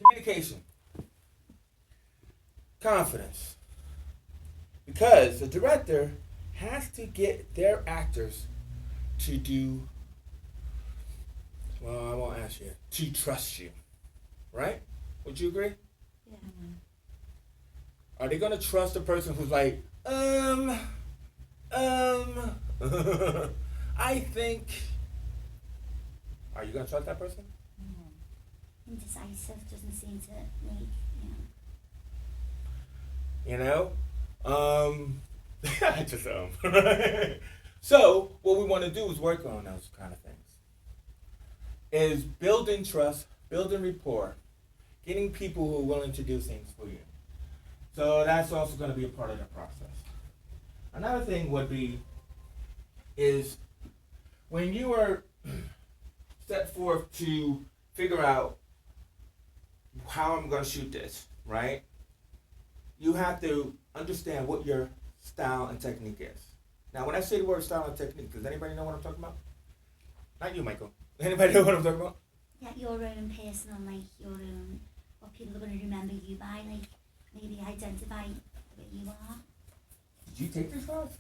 communication, confidence. Because the director has to get their actors to do, well, I won't ask you, to trust you. Right? Would you agree? Yeah. Are they going to trust a person who's like, I think. Are you going to trust that person? Indecisive, doesn't seem to make, You know? I just, So, what we want to do is work on those kind of things. Is building trust, building rapport, getting people who are willing to do things for you. So that's also going to be a part of the process. Another thing would be is when you are set forth to figure out how I'm going to shoot this, right? You have to understand what your style and technique is. Now, when I say the word style and technique, does anybody know what I'm talking about? Not you, Michael. Anybody know what I'm talking about? Yeah, your own personal, like your own, what people are going to remember you by, like maybe identify what you are. Did you take this class?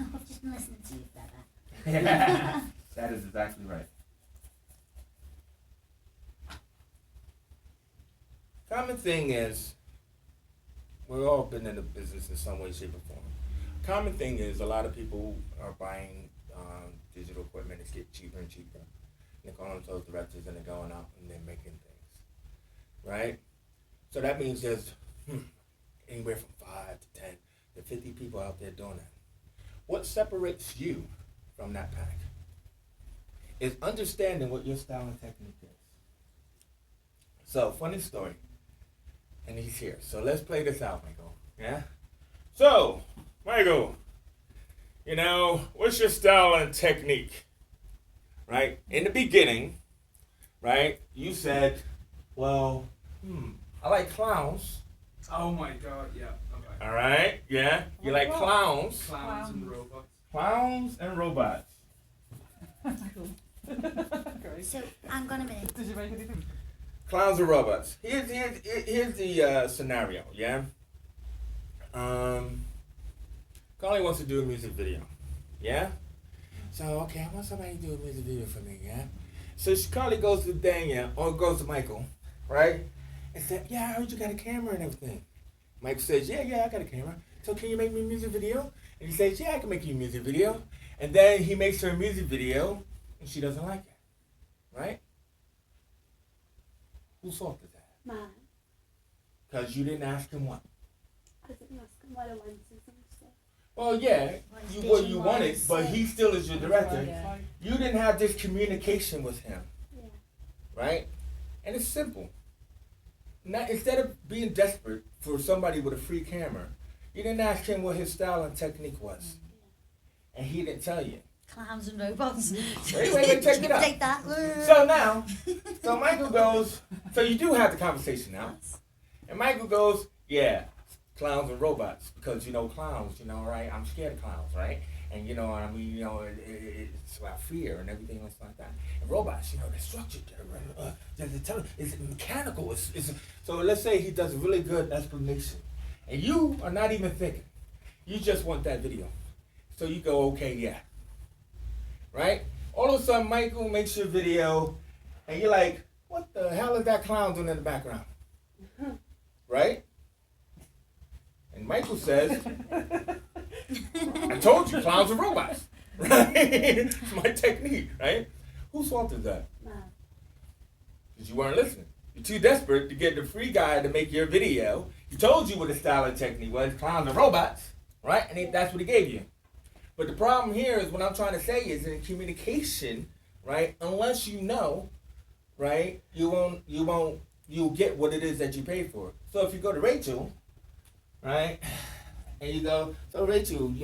I've just been listening to you better. That is exactly right. Common thing is, we've all been in the business in some way, shape, or form. Common thing is a lot of people are buying digital equipment. It's getting cheaper and cheaper. They're calling those directors and they're going out and they're making things, right? So that means there's anywhere from 5 to 10 to 50 people out there doing that. What separates you from that pack is understanding what your style and technique is. So, funny story. And he's here. So let's play this out, Michael. Yeah? So, Michael, what's your style and technique? Right? In the beginning, right, you said, well, I like clowns. Oh my god, yeah. Okay. All right? Yeah? You like clowns. Clowns and robots. Clowns and robots. So, hang on a minute. Did you make anything? Clowns and robots. Here's the scenario, yeah? Carly wants to do a music video, yeah? So, okay, I want somebody to do a music video for me, yeah? So Carly goes to Daniel, or goes to Michael, right? And said, yeah, I heard you got a camera and everything. Michael says, yeah, I got a camera. So can you make me a music video? And he says, yeah, I can make you a music video. And then he makes her a music video, and she doesn't like it, right? Whose fault is that? Mine. Because you didn't ask him what? I didn't ask him what I wanted and stuff. Well, yeah, what you wanted, but he still is your director. Yeah. You didn't have this communication with him, Yeah. right? And it's simple. Instead of being desperate for somebody with a free camera, you didn't ask him what his style and technique was. And he didn't tell you. Clowns and robots. Wait, check it out. Take that. So now, Michael goes, so you do have the conversation now. And Michael goes, yeah, clowns and robots. Because, clowns, right? I'm scared of clowns, right? And, it's about fear and everything else like that. And robots, they're structured. It's mechanical. So let's say he does a really good explanation. And you are not even thinking. You just want that video. So you go, okay, yeah. Right? All of a sudden, Michael makes your video, and you're like, what the hell is that clown doing in the background? Right? And Michael says, I told you, clowns are robots. Right? It's my technique, right? Whose fault is that? Mine. Because you weren't listening. You're too desperate to get the free guy to make your video. He told you what his style and technique was, clowns and robots, right? And that's what he gave you. But the problem here is what I'm trying to say is in communication, right? Unless you know, right, you'll get what it is that you paid for. So if you go to Rachel, right, and you go, so Rachel,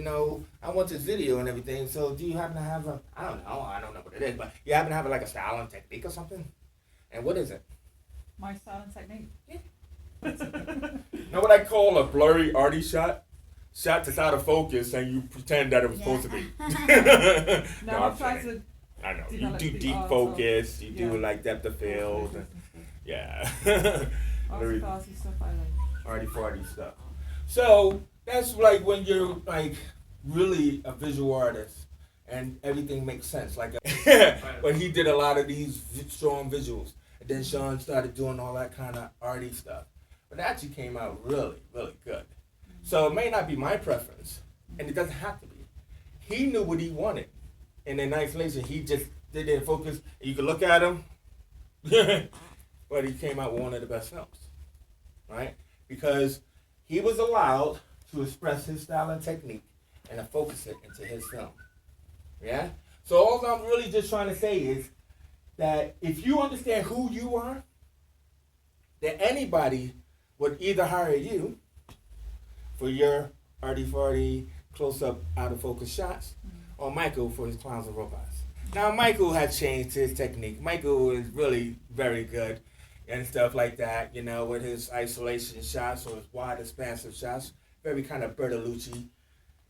I want this video and everything. So do you happen to have I don't know what it is, but you happen to have like a style and technique or something? And what is it? My style and technique. Know what I call a blurry arty shot? Shot that's out of focus and you pretend that it was supposed to be. No, I've tried to. I know. You develop do the deep art focus, you yeah. do like depth of field. Focus and stuff. Yeah. Artsy fartsy stuff I like. arty farty stuff. So that's like when you're like really a visual artist and everything makes sense. Like, but he did a lot of these strong visuals, and then Sean started doing all that kind of arty stuff. But it actually came out really, really good. So it may not be my preference, and it doesn't have to be. He knew what he wanted, and in isolation, he just did it in focus. You can look at him, but he came out with one of the best films, right? Because he was allowed to express his style and technique and to focus it into his film. Yeah? So all I'm really just trying to say is that if you understand who you are, then anybody would either hire you for your arty-farty, close-up, out-of-focus shots, or Michael for his clowns and robots. Now, Michael has changed his technique. Michael is really very good and stuff like that, you know, with his isolation shots or his wide, expansive shots. Very kind of Bertolucci,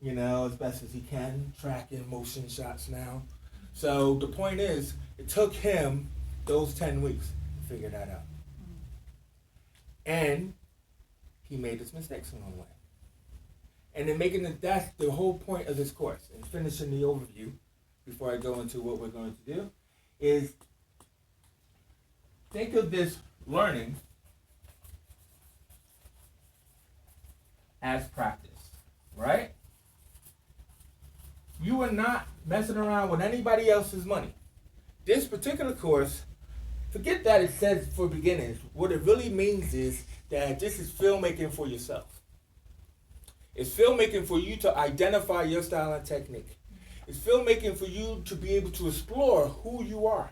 you know, as best as he can, tracking motion shots now. So the point is, it took him those 10 weeks to figure that out. And he made his mistakes along the way. And then making it, that's the whole point of this course. And finishing the overview, before I go into what we're going to do, is think of this learning as practice, right? You are not messing around with anybody else's money. This particular course, forget that it says for beginners. What it really means is that this is filmmaking for yourself. It's filmmaking for you to identify your style and technique. It's filmmaking for you to be able to explore who you are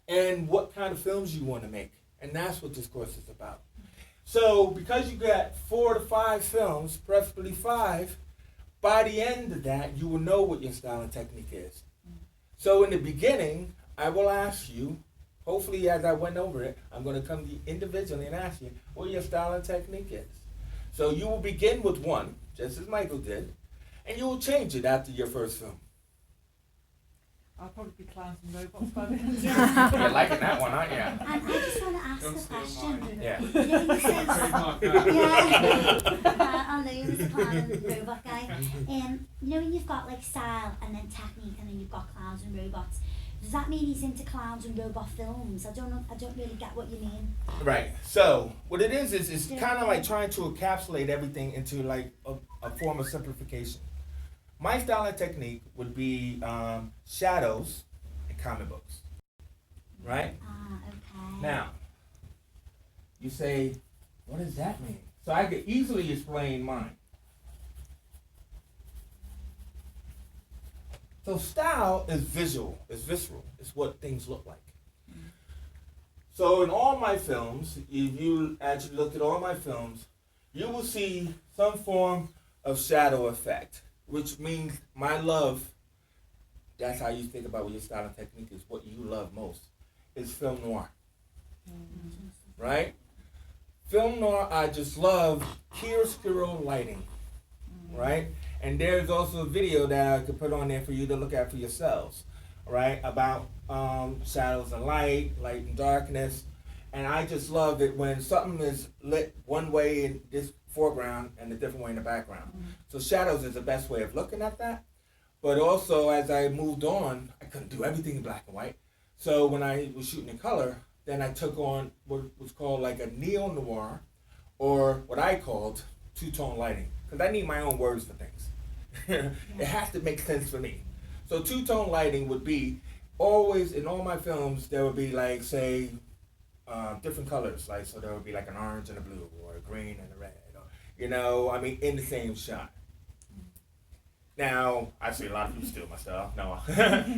and what kind of films you want to make. And that's what this course is about. So because you got 4 to 5 films, preferably 5, by the end of that, you will know what your style and technique is. So in the beginning, I will ask you, hopefully as I went over it, I'm going to come to you individually and ask you what your style and technique is. So you will begin with one, just as Michael did, and you will change it after your first film. I'll probably be clowns and robots by the end. You're liking that one, aren't you? And I just want to ask Don't a steal question. mine. Yeah. You know, you said, Trademark that. yeah, I know you was a clown and robot guy. You know when you've got like style and then technique and then you've got clowns and robots, does that mean he's into clowns and robot films? I don't really get what you mean. Right. So what it is it's kind of like trying to encapsulate everything into like a form of simplification. My style and technique would be shadows and comic books. Right? Okay. Now, you say, what does that mean? So I could easily explain mine. So style is visual, it's visceral, it's what things look like. So in all my films, if you actually look at all my films, you will see some form of shadow effect, which means my love, that's how you think about what your style and technique is, what you love most, is film noir. Right? Film noir, I just love chiaroscuro lighting. Right? And there's also a video that I could put on there for you to look at for yourselves, right? About shadows and light and darkness. And I just love it when something is lit one way in this foreground and a different way in the background. So shadows is the best way of looking at that. But also, as I moved on, I couldn't do everything in black and white. So when I was shooting in color, then I took on what was called like a neo-noir, or what I called two-tone lighting. Because I need my own words for things. It has to make sense for me. So two-tone lighting would be always, in all my films, there would be like, say, different colors. Like, so there would be like an orange and a blue, or a green and a red. Or, you know, I mean, in the same shot. Now, I see a lot of people steal my stuff. No,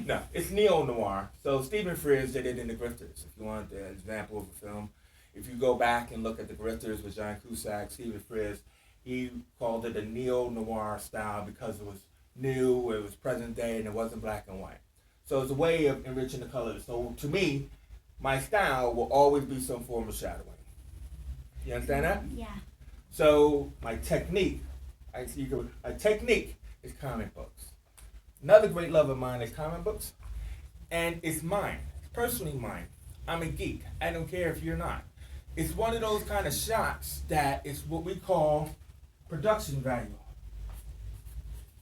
no, it's neo-noir. So Stephen Frears did it in The Grifters. If you want the example of a film, if you go back and look at The Grifters with John Cusack, Stephen Frears, he called it a neo-noir style because it was new, it was present day, and it wasn't black and white. So it's a way of enriching the colors. So to me, my style will always be some form of shadowing. You understand that? Yeah. So my technique, my technique is comic books. Another great love of mine is comic books, and it's mine. It's personally mine. I'm a geek. I don't care if you're not. it's one of those kind of shots that is what we call production value,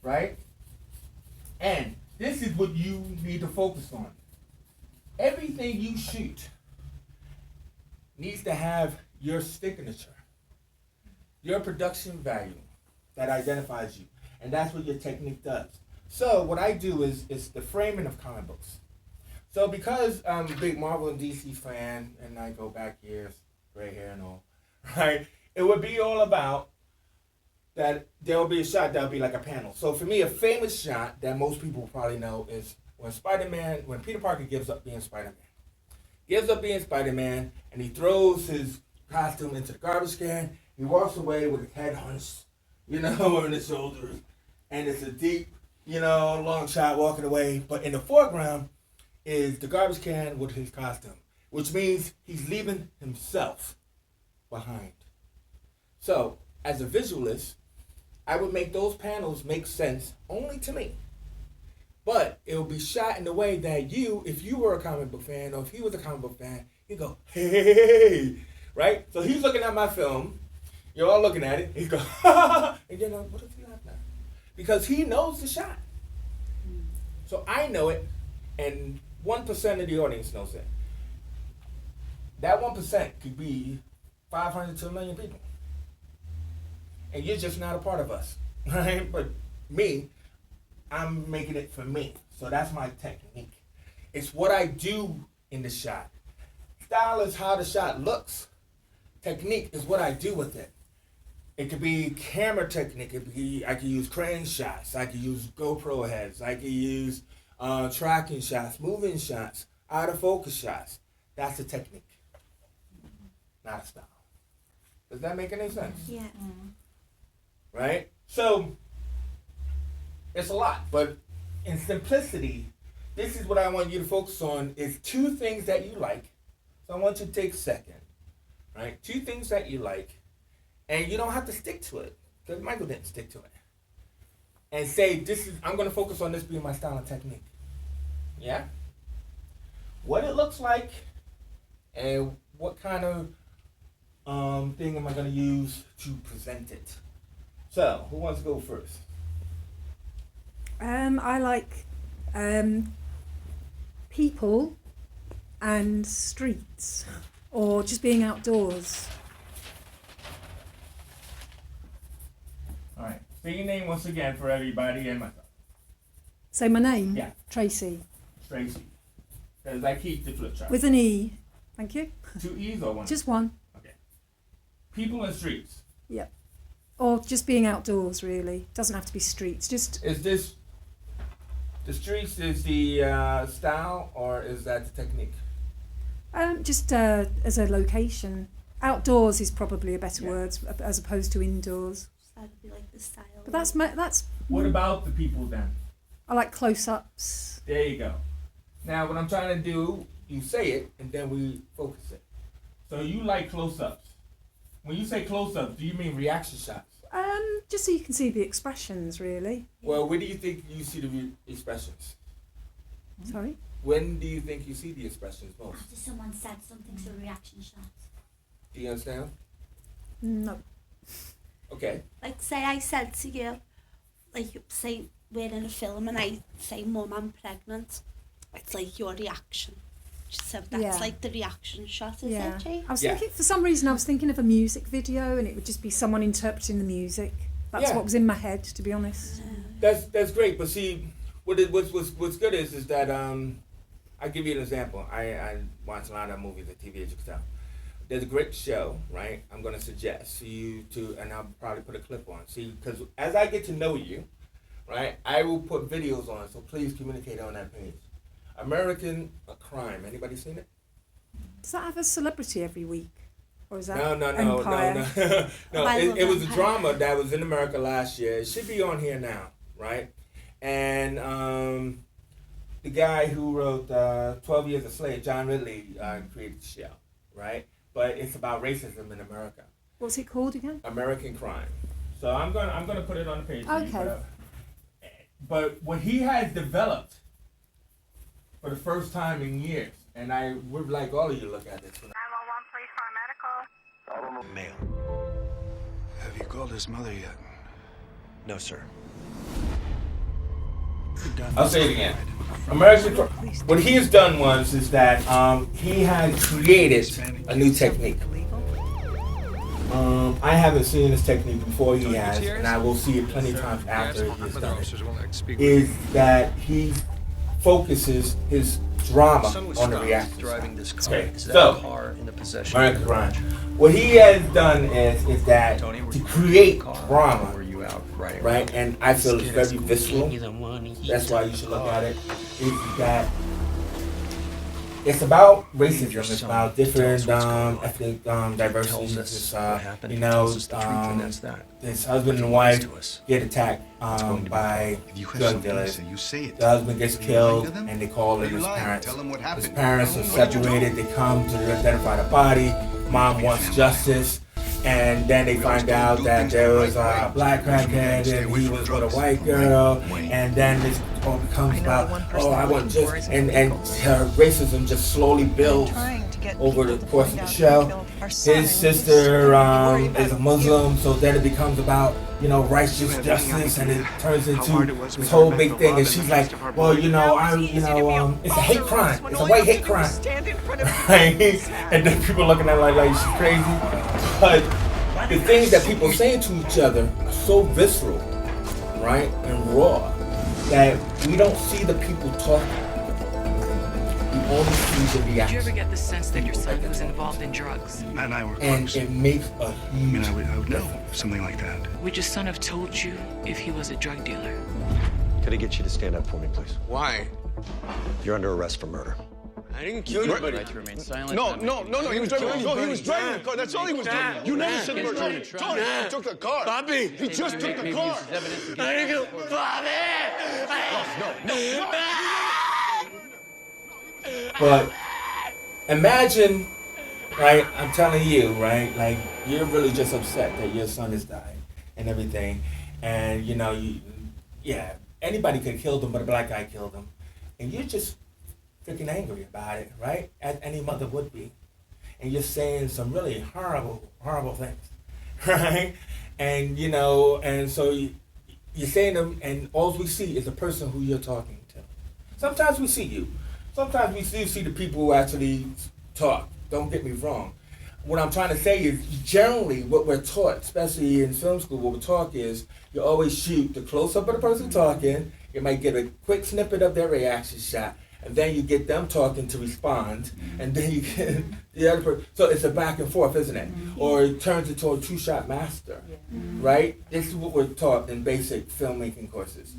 right? And this is what you need to focus on. Everything you shoot needs to have your signature, your production value that identifies you. And that's what your technique does. So what I do is the framing of comic books. So because I'm a big Marvel and DC fan, and I go back years, gray hair and all, right? It would be all about that there'll be a shot that'll be like a panel. So for me, a famous shot that most people probably know is when Peter Parker gives up being Spider-Man. Gives up being Spider-Man, and he throws his costume into the garbage can. He walks away with his head hunched, on his shoulders. And it's a deep, long shot walking away. But in the foreground is the garbage can with his costume, which means he's leaving himself behind. So, as a visualist, I would make those panels make sense only to me. But it will be shot in a way that if you were a comic book fan, or if he was a comic book fan, you go, hey, right? So he's looking at my film, you're all looking at it, he's going, and you're like, what is he laughing at? Because he knows the shot. So I know it, and 1% of the audience knows it. That 1% could be 500 to 1 million people. And you're just not a part of us, right? But me, I'm making it for me. So that's my technique. It's what I do in the shot. Style is how the shot looks. Technique is what I do with it. It could be camera technique. I could use crane shots. I could use GoPro heads. I could use tracking shots, moving shots, out of focus shots. That's the technique, not a style. Does that make any sense? Yeah. Right? So, it's a lot, but in simplicity, this is what I want you to focus on is 2 things that you like. So I want you to take a second, right? 2 things that you like, and you don't have to stick to it, because Michael didn't stick to it. And say, I'm going to focus on this being my style and technique. Yeah? What it looks like, and what kind of thing am I going to use to present it? So, who wants to go first? I like people and streets, or just being outdoors. All right. Say your name once again for everybody and myself. Say my name? Yeah. Tracy. Tracy. Because I keep the flip chart. With an E. Thank you. 2 E's or 1? Just one. Okay. People and streets. Yep. Or just being outdoors, really. Doesn't have to be streets. Just Is this the streets is the style, or is that the technique? just as a location. Outdoors is probably a better Yeah. word as opposed to indoors. So that'd be like the style. But that's. What about the people then? I like close-ups. There you go. Now, what I'm trying to do, you say it, and then we focus it. So you like close-ups. When you say close-ups, do you mean reaction shots? Just so you can see the expressions, really. Well, where do you think you see the expressions? Sorry. When do you think you see the expressions most? After someone said something, so reaction shots. Do you understand? No. Okay. Like, say I said to you, like, say we're in a film and I say, Mum, I'm pregnant. It's like your reaction. So that's Yeah. like the reaction shot, is Yeah. it, Jay? I was Yeah. thinking, for some reason, I was thinking of a music video, and it would just be someone interpreting the music. That's Yeah. what was in my head, to be honest. That's great, but see, what's good is that I'll give you an example. I watch a lot of movies and TV, as you can tell. There's a great show, right? I'm going to suggest you to, and I'll probably put a clip on. See, because as I get to know you, right, I will put videos on, so please communicate on that page. American Crime. Anybody seen it? Does that have a celebrity every week? Or is that No. Empire? No, I love it was a Empire. drama that was in America last year. It should be on here now, right? And the guy who wrote 12 Years a Slave, John Ridley, created the show, right? But it's about racism in America. What's it called again? American Crime. So I'm gonna put it on the page. for you, Okay. But what he has developed for the first time in years, and I would like all of you to look at this. 911, please, paramedical. Male. Have you called his mother yet? No, sir. I'll say it again. What he has done is that he had created a new technique. I haven't seen this technique before he has, and I will see it plenty of times after he has done it. Is that he focuses his drama on the reaction. Okay, so American Crime. What he has done is that to create drama, right? And I feel it's very visceral. That's why you should look at it. Is that it's about racism. It's about different ethnic diversity. It's, this husband and wife get attacked by drug dealers. The husband gets killed, and they call in his parents. His parents are separated. They come to identify the body. Mom wants justice. And then they find out that there was a black crackhead and he was with a white girl. And then this all becomes about, oh, I want justice. And her racism just slowly builds over the course of the show. His sister is a Muslim, so then it becomes about, righteous justice, and it turns into this whole big thing. And she's like, well, it's a hate crime. It's a white hate crime. Right? And then people looking at her like she's crazy. But the things that people say to each other are so visceral, right, and raw, that we don't see the people talking. We only see the reaction. Did you ever get the sense that your son was involved in drugs? Matt and I were and close. It makes a huge I would know something like that. Would your son have told you if he was a drug dealer? Could I get you to stand up for me, please? Why? You're under arrest for murder. I didn't kill anybody. Right to remain silent. No. He was driving. No, he was driving the car. That's all he was doing. You never said murder. Tony, he took the car. Bobby, he just took the car. I didn't kill Bobby. No. But imagine, right? I'm telling you, right? Like you're really just upset that your son has died and everything, and anybody could have killed him, but a black guy killed him, and you're just freaking angry about it, right? As any mother would be, and you're saying some really horrible things, right? And and so you're saying them, and all we see is the person who you're talking to. Sometimes we see you. Sometimes we see the people who actually talk. Don't get me wrong. What I'm trying to say is generally what we're taught, especially in film school, what we talk is you always shoot the close-up of the person talking. You might get a quick snippet of their reaction shot, and then you get them talking to respond, and then you get the other person. So it's a back and forth, isn't it? Or it turns into a two-shot master, right? This is what we're taught in basic filmmaking courses.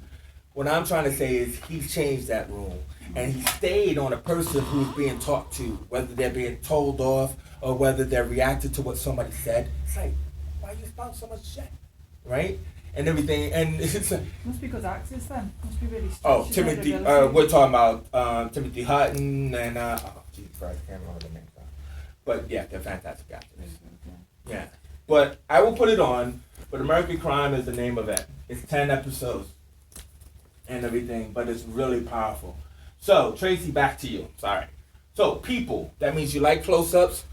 What I'm trying to say is he's changed that rule, and he stayed on a person who's being talked to, whether they're being told off or whether they're reacting to what somebody said. It's like, why you spout so much shit, right? And everything, and it's must be good actors then. Must be really. Oh, Timothy. We're talking about Timothy Hutton and Jesus Christ, I can't remember the name. But yeah, they're fantastic actors. Yeah, but I will put it on. But American Crime is the name of it. It's 10 episodes and everything, but it's really powerful. So Tracy, back to you. Sorry. So people, that means you like close-ups,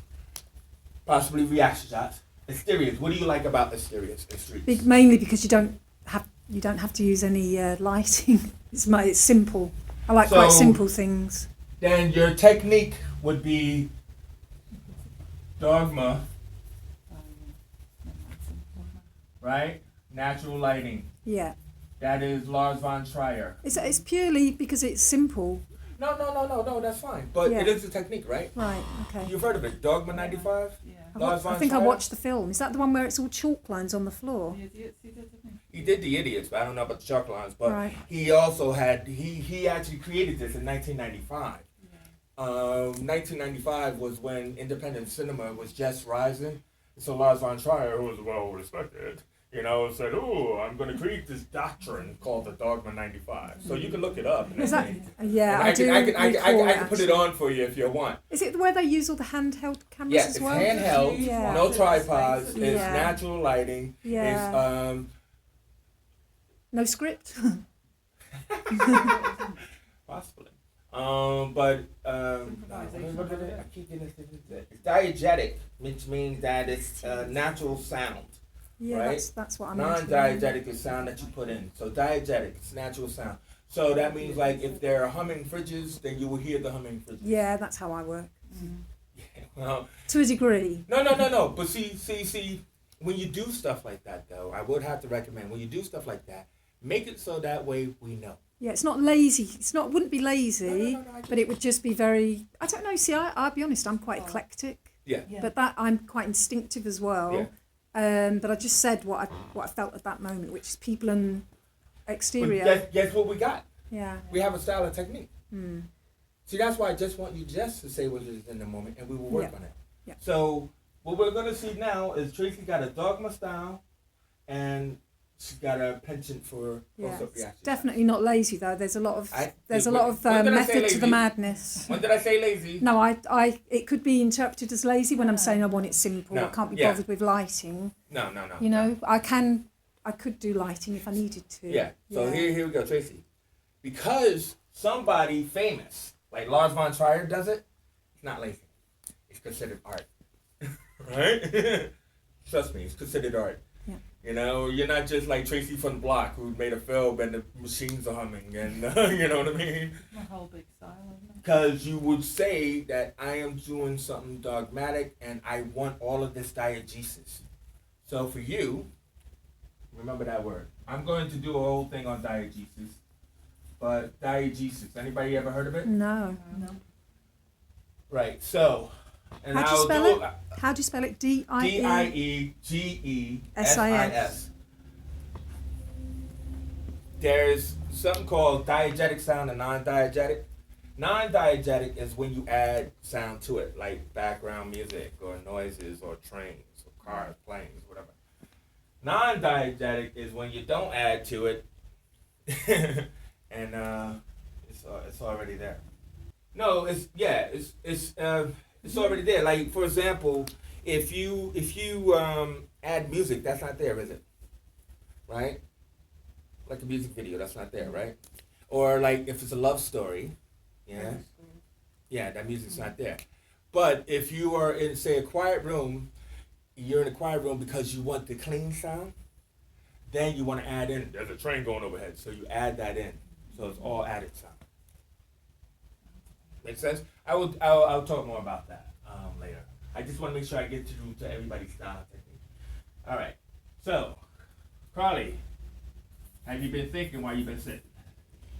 possibly reaction shots. Exteriors. What do you like about exteriors in streets? Mainly because you don't have to use any lighting. It's simple. I like quite simple things. Then your technique would be Dogma, right? Natural lighting. Yeah. That is Lars von Trier. It's purely because it's simple. No, that's fine. But it is a technique, right? Right, okay. You've heard of it, Dogma 95? Yeah. I think I watched the film. Is that the one where it's all chalk lines on the floor? He did The Idiots, but I don't know about the chalk lines. But right. He also had, he actually created this in 1995. 1995 was when independent cinema was just rising. So Lars von Trier, who was well respected, said, I'm going to create this doctrine called the Dogma 95. So you can look it up. Is that? Yeah, I can put it on for you if you want. Is it where they use all the handheld cameras as well? Yes, it's handheld, no tripods, it's natural lighting, it's, no script? possibly. But I keep getting it's diegetic, which means that it's natural sound. Yeah, right? that's what I meant. Non-diegetic is sound that you put in. So diegetic, it's natural sound. So that means like if there are humming fridges, then you will hear the humming fridges. Yeah, that's how I work. Yeah, well, to a degree. No. But see, when you do stuff like that, though, I would have to recommend when you do stuff like that, make it so that way we know. Yeah, it's not lazy. Wouldn't be lazy, but it would just be very. I don't know. See, I'll be honest. I'm quite eclectic. Yeah. But that I'm quite instinctive as well. Yeah. But I just said what I felt at that moment, which is people and exterior. But guess what we got? Yeah. We have a style and technique. Mm. See, that's why I just want you just to say what it is in the moment, and we will work on it. Yeah. So what we're gonna see now is Tracy got a Dogma style, and she's got a penchant for close-up reaction. Definitely not lazy though. There's a lot of when method to the madness. When did I say lazy? No, I it could be interpreted as lazy when I'm saying I want it simple. I can't be bothered with lighting. No. You know, I could do lighting if I needed to. Yeah. So here we go, Tracy. Because somebody famous like Lars von Trier does it, it's not lazy. It's considered art. Right? Trust me, it's considered art. Yeah. You know, you're not just like Tracy from the Block who made a film and the machines are humming and you know what I mean? My whole big style, isn't it? Because you would say that I am doing something dogmatic and I want all of this diegesis. So for you, remember that word. I'm going to do a whole thing on diegesis. But diegesis, anybody ever heard of it? No. Right, so... And How do you spell it? How do you spell it? D-I-E-G-E-S-I-S. There's something called diegetic sound and non-diegetic. Non-diegetic is when you add sound to it, like background music or noises or trains or cars, planes, whatever. Non-diegetic is when you don't add to it and it's already there. No, it's already there. Like for example, if you add music, that's not there, is it? Right? Like a music video, that's not there, right? Or like if it's a love story, that music's not there. But if you are in, say, a quiet room, you're in a quiet room because you want the clean sound, then you want to add in, there's a train going overhead, so you add that in. So it's all added sound. Make sense? I'll talk more about that later. I just want to make sure I get through to everybody's style technique. All right. So, Carly, have you been thinking while you've been sitting?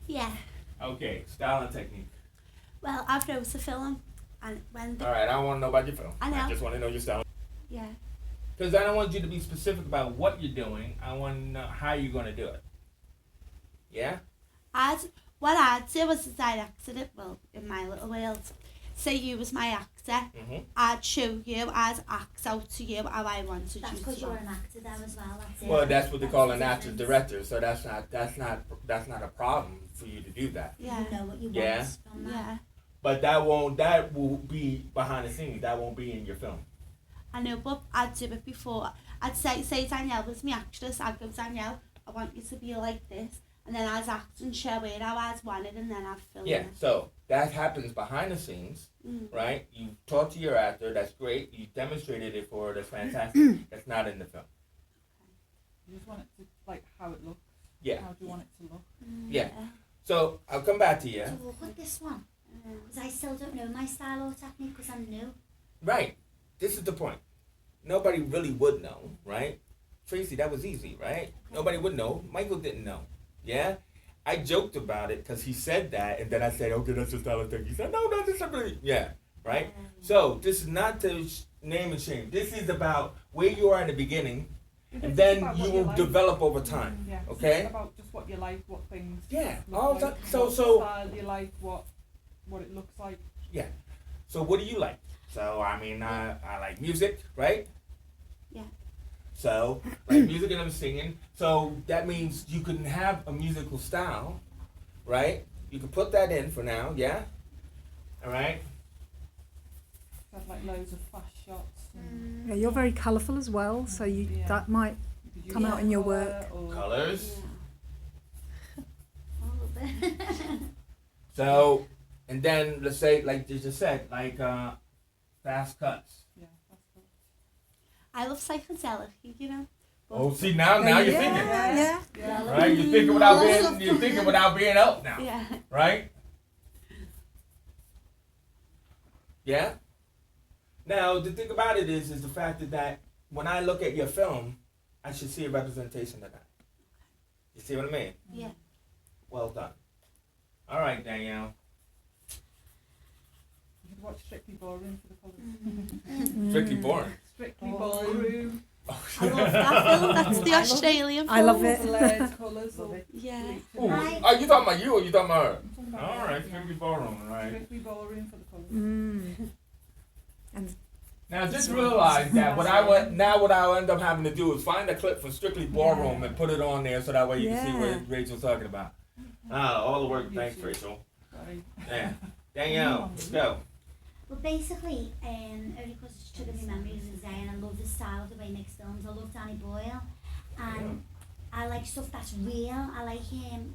Yeah. Okay, style and technique. Well, I've wrote a film, and when all right, I don't want to know about your film. I know. I just want to know your style. Yeah. Because I don't want you to be specific about what you're doing. I want to know how you're going to do it. Yeah? What I'd do as a director, in my little world, say you was my actor, I'd show you, I'd act out to you how I wanted you to. That's because you're an actor there as well. That's it. Well, that's what they call an actor director. So that's not a problem for you to do that. Yeah. You know what you want from that. Yeah. But that will be behind the scenes. That won't be in your film. I know, but I'd do it before. I'd say Danielle was my actress. I'd go, Danielle, I want you to be like this. And then I'd act and show it how I'd want it, and then I'd film it. Yeah, so that happens behind the scenes, right? You talk to your actor, that's great. You demonstrated it for her, that's fantastic. That's not in the film. You just want it to, like, how it looks. Yeah. How do you want it to look? Yeah. So I'll come back to you. So we'll put this one, because I still don't know my style or technique, because I'm new. Right. This is the point. Nobody really would know, right? Tracy, that was easy, right? Okay. Nobody would know. Michael didn't know. Yeah? I joked about it because he said that, and then I said, okay, that's just style of thing. He said, no, this is really, yeah, right? So this is not to name and shame. This is about where you are in the beginning, and then you will develop over time, okay? It's about just what you like, what things. Yeah, all that. Like, so style you like, what it looks like. Yeah. So what do you like? So I mean, I like music, right? Yeah. So, like music and I'm singing. So that means you can have a musical style, right? You can put that in for now, yeah? All right? Have like loads of fast shots. Yeah, you're very colourful as well, so that might come out in your work. Colors. All of it. So, And then let's say, like you just said, like fast cuts. Yeah, that's cool. I love psychedelic, you know. Oh, see now you're thinking, Yeah. right? You're thinking without being out now, Yeah. right? Yeah. Now the thing about it is the fact that when I look at your film, I should see a representation of that. You see what I mean? Yeah. Well done. All right, Danielle. You could watch Strictly Ballroom for the colours. Strictly boring. Strictly Ballroom. I love that film. That's the Australian film. I love it. Flared colours. Yeah. Ooh, are you talking about you or you talking about her? All right, Strictly Ballroom, right? Strictly Ballroom for the colours. And Now just realize that what I'll end up having to do is find a clip from Strictly Ballroom and put it on there so that way you can see what Rachel's talking about. All the work. Thanks, Rachel. Sorry. Yeah. Danielle, let's go. Well, basically, only because it's triggered my memories of the day, and I love the style of the way he makes films. I love Danny Boyle, and I like stuff that's real. I like him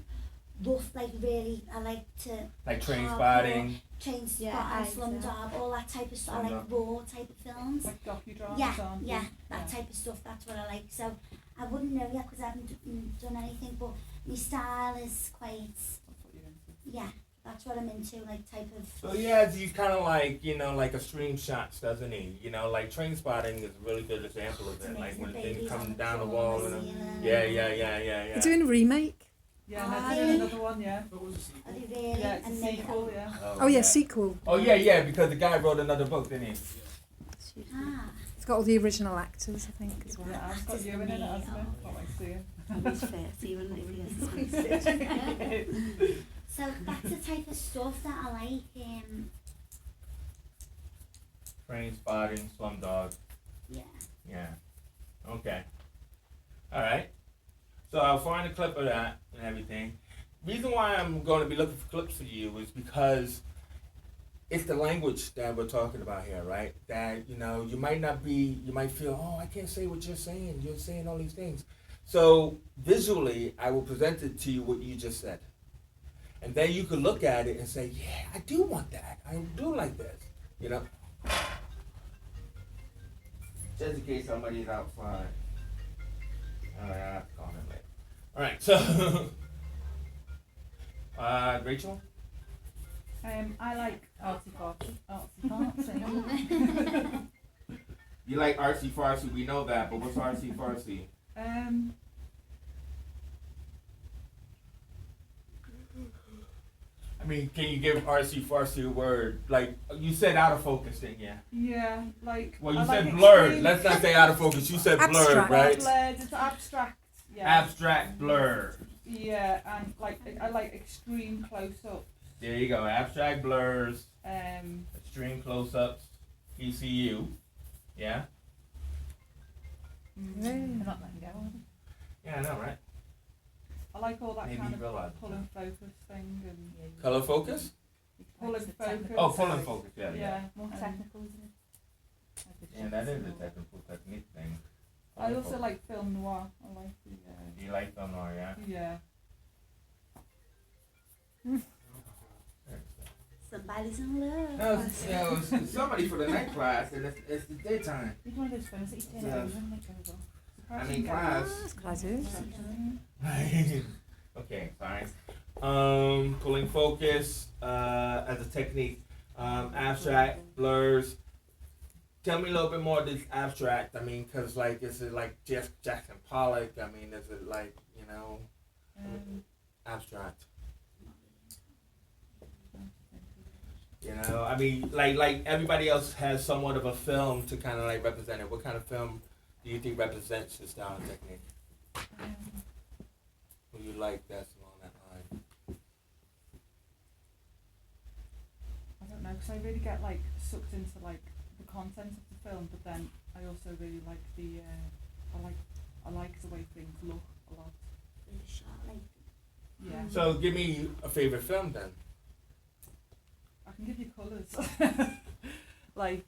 rough, like really. I like to Like Train Spotting. Train Spotting, Slumdog, all that type of stuff. I like raw type of films. Like docudramas. Yeah, that type of stuff. That's what I like. So I wouldn't know yet because I haven't done anything, but my style is quite. Yeah. That's what I'm into, like type of. So yeah, he's kind of like like a stream shots, doesn't he? Like Train Spotting is a really good example of it. Like when things come down the wall and yeah. They're doing a remake. Yeah, they're doing another one. Yeah. Are they really? Yeah, it's a sequel. Yeah. Oh yeah, sequel. Oh yeah, because the guy wrote another book, didn't he? It's got all the original actors, I think, as well. Yeah, I've got you in it, hasn't it? Can't wait to see it. He's 30 when he So that's the type of stuff that I like. Train Spotting, Slumdog. Yeah. Yeah. Okay. All right. So I'll find a clip of that and everything. Reason why I'm going to be looking for clips for you is because it's the language that we're talking about here, right? That you might feel, oh, I can't say what you're saying. You're saying all these things. So visually, I will present it to you what you just said. And then you can look at it and say, yeah, I do want that. I do like this, Just in case somebody's outside. All right, I have to call him later. All right, so, Rachel? I like artsy fartsy. You like artsy fartsy, we know that, but what's artsy fartsy? I mean, can you give artsy fartsy a word? Like, you said out of focus, didn't you? Yeah, like. Well, you I said like blurred. extreme- Let's not say out of focus. You said blurred, right? Blurred, it's abstract. Yeah. Abstract blur. Yeah, and I like extreme close-ups. There you go. Abstract blurs. Extreme close-ups. ECU. Yeah. They're not letting go. Yeah, I know, right? I like all that Maybe kind of realize it. pull and focus thing and. Color focus? Pull and focus. Oh, pull and focus. Yeah. Yeah, more technical, isn't it? Yeah, that is a technical technique thing. I also like film noir. I like the. You like film noir, yeah? Yeah. Somebody's in love. No, it's somebody for the night class, and it's the daytime. It's one of those phones that you turn over and it goes off. I mean, class. That's what I do. Okay, fine. Pulling focus as a technique. Abstract, blurs. Tell me a little bit more of this abstract. I mean, because, like, is it like Jackson Pollock? I mean, is it like, abstract? I mean, like everybody else has somewhat of a film to kind of like represent it. What kind of film do you think represents your style and technique? Who you like that's along that line? I don't know, because I really get like sucked into like the content of the film, but then I also really like the I like the way things look a lot. Really shot, like. Yeah. So give me a favorite film then. I can give you colours. like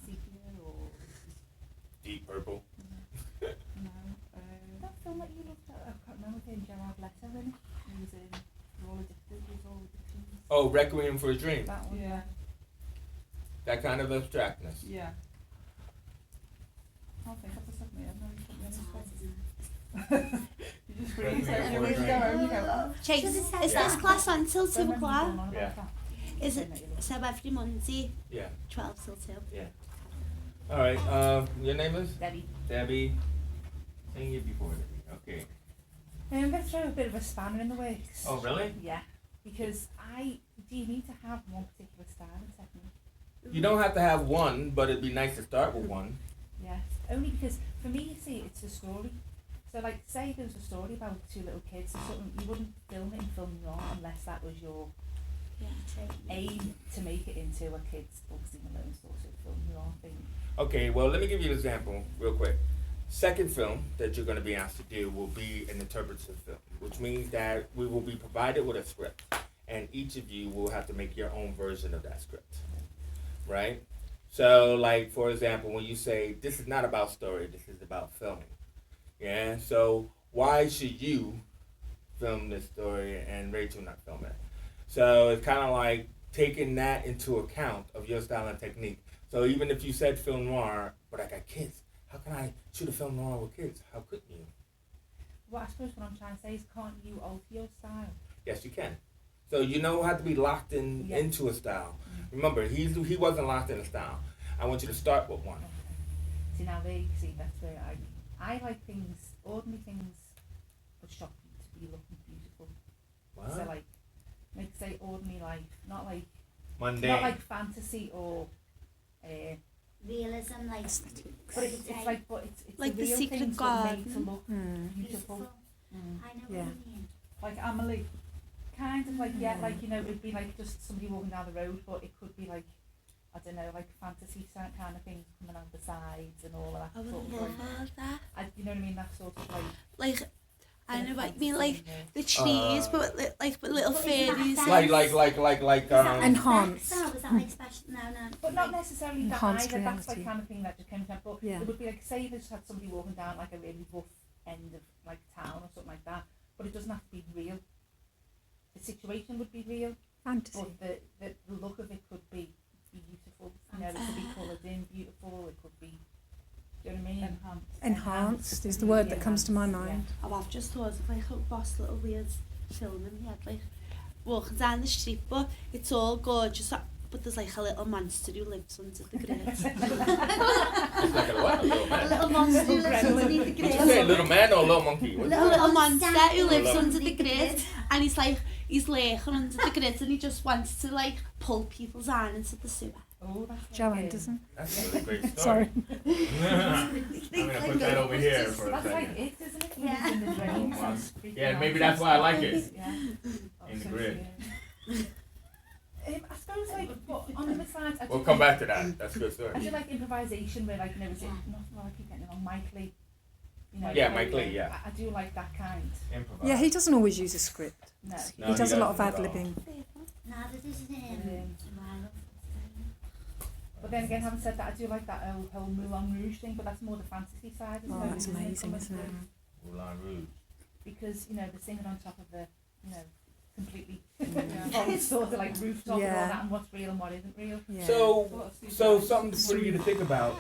sepia or deep purple. No. That film that you looked at, I can't remember, in Gerard Leto in. He was in We're All Addicted. called? Oh, Requiem for a Dream. That one. Yeah. That kind of abstractness. Yeah. I think off the top of my head. No, you put me on the spot. You just Requiem freeze. for a You Dream. go home. You go. Oh. Chase, So is this this class on till 2 Remember you o'clock? going on about Yeah. that? Is it so every Monday, Yeah. 12 till 2? Yeah. All right. Your name is Debbie. Debbie. Seen you before, Debbie. Okay. I'm going to throw a bit of a spanner in the works. Oh, really? Yeah, because do you need to have one particular style and technique? You don't have to have one, but it'd be nice to start with one. Yes, only because for me, you see, it's the story. So, like, say there was a story about two little kids or something, you wouldn't film it in film noir unless that was your aim to make it into a kid's Bugsy Malone sort of film noir thing. Okay, well, let me give you an example real quick. Second film that you're going to be asked to do will be an interpretive film, which means that we will be provided with a script, and each of you will have to make your own version of that script, right? So, like, for example, when you say, this is not about story, this is about filming, yeah? So, why should you film this story and Rachel not film it? So, it's kind of like taking that into account of your style and technique. So, even if you said film noir, but I got kids, how can I shoot a film noir with kids? How couldn't you? Well, I suppose what I'm trying to say is, can't you alter your style? Yes, you can. So you don't have to be locked into a style. Remember, he wasn't locked in a style. I want you to start with one. See, now there you see, that's where I like things, ordinary things, but shocking to be looking beautiful. What? So like say ordinary life, not like mundane, not like fantasy or realism, like but it's like it's like the The real Secret things that are made Garden. to look beautiful. I know what you mean. Like Amelie, kind of like like you know, it'd be like just somebody walking down the road, but it could be like I don't know, like fantasy kind of things coming out the sides and all of that. I would sort of love like, all of that. you know what I mean? That sort of Like I know what you mean, like the trees, but with little fairies. Enhance. Was that like special? No. But not necessarily that Enhanced either. That's reality. like kind of thing that just came to but Yeah. it would be like say they just had somebody walking down like a really rough end of like town or something like that. But it doesn't have to be real. The situation would be real. Fantasy. But the look of it could be beautiful. You know, it could be coloured in beautiful, it could be, do you know what I mean? Enhanced is the word that comes to my mind. Oh, I've just thought of like a boss little weird film in the head, like walking down the street, but it's all gorgeous, but there's like a little monster who lives under the grid. It's like a what? A little man? A little monster who lives underneath the What grid. you say, little man or little monkey? What you Little say? monster who lives Little- under the grid, and he's lurking under the grid, and he just wants to like pull people down into the sewer. Oh, that's Joe like, Anderson. That's a really great story. Sorry. I'm gonna put that over here for a That's like second. it, isn't it? Yeah. When he's in the drain, Oh, he's freaking yeah, out. maybe that's why I like it. Yeah. In the So grid. scary. I suppose like, but on the other side, I We'll do come like- back to that. That's a good story. I do like improvisation where like, you know, is it not, well, I keep getting it wrong, Mike Lee. You know, Yeah, Mike Lee, yeah. I do like that kind. Improvise. Yeah, he doesn't always use a script. No. No, He does a lot of doesn't ad at all. libbing. Now that is But then again, having said that, I do like that whole Moulin Rouge thing, but that's more the fantasy side. Oh, it, that's isn't it? amazing, Coming isn't it? through. Moulin Rouge. Because, you know, the singing on top of the, you know, completely sort of like rooftop and all Yeah. that, and what's real and what isn't real. Yeah. So something for you to think about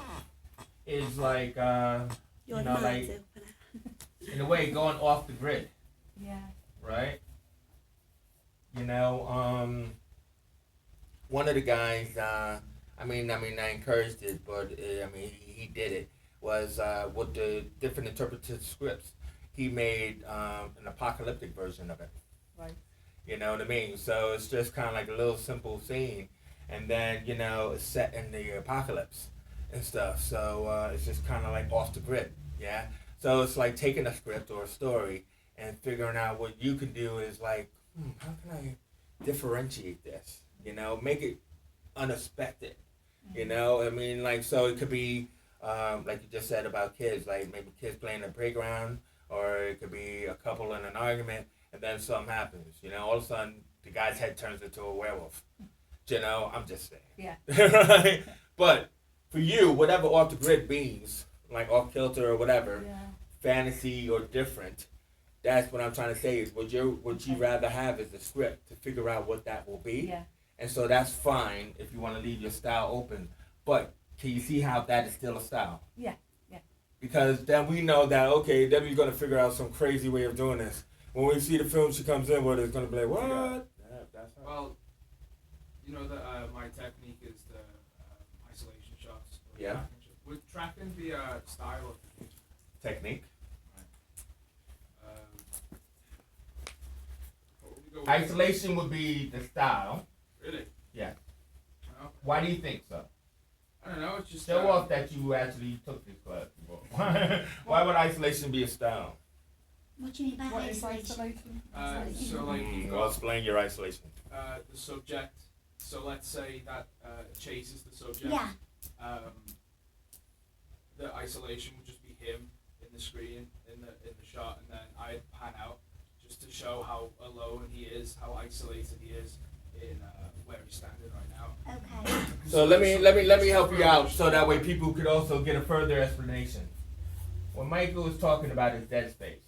is like, You're you know, mad like opener. in a way going off the grid, Yeah. right? You know, one of the guys, I mean, I encouraged it, but I mean, he did it. Was with the different interpretive scripts, he made an apocalyptic version of it. Right. You know what I mean? So it's just kind of like a little simple scene, and then you know it's set in the apocalypse and stuff. So it's just kind of like off the grid, yeah. So it's like taking a script or a story and figuring out what you can do is like, how can I differentiate this? You know, make it unexpected. You know, I mean, like so it could be like you just said about kids, like maybe kids playing in the playground, or it could be a couple in an argument. And then something happens, you know, all of a sudden the guy's head turns into a werewolf. You know, I'm just saying. Yeah. Right? But for you, whatever off the grid means, like off kilter or whatever, Yeah. fantasy or different, That's what I'm trying to say is what you rather have is the script to figure out what that will be. Yeah. And so that's fine if you want to leave your style open. But can you see how that is still a style? Yeah. Yeah. Because then we know that, okay, then we're going to figure out some crazy way of doing this. When we see the film she comes in with, it's going to be like, what? Yeah. That's how. Well, you know that my technique is the isolation shots. Yeah. Would tracking be a style or Technique. what would you go with? Isolation would be the style. Really? Yeah. Oh. Why do you think so? I don't know. It's just Show off that you actually took this class before. Why would isolation be a style? What do you mean by What is isolation? isolation? So like you've Well, got explain your isolation. the subject. So let's say that Chase is the subject. Yeah. The isolation would just be him in the screen in the shot, and then I'd pan out just to show how alone he is, how isolated he is in where he's standing right now. Okay. So let me help you out so that way people could also get a further explanation. What Michael is talking about is dead space.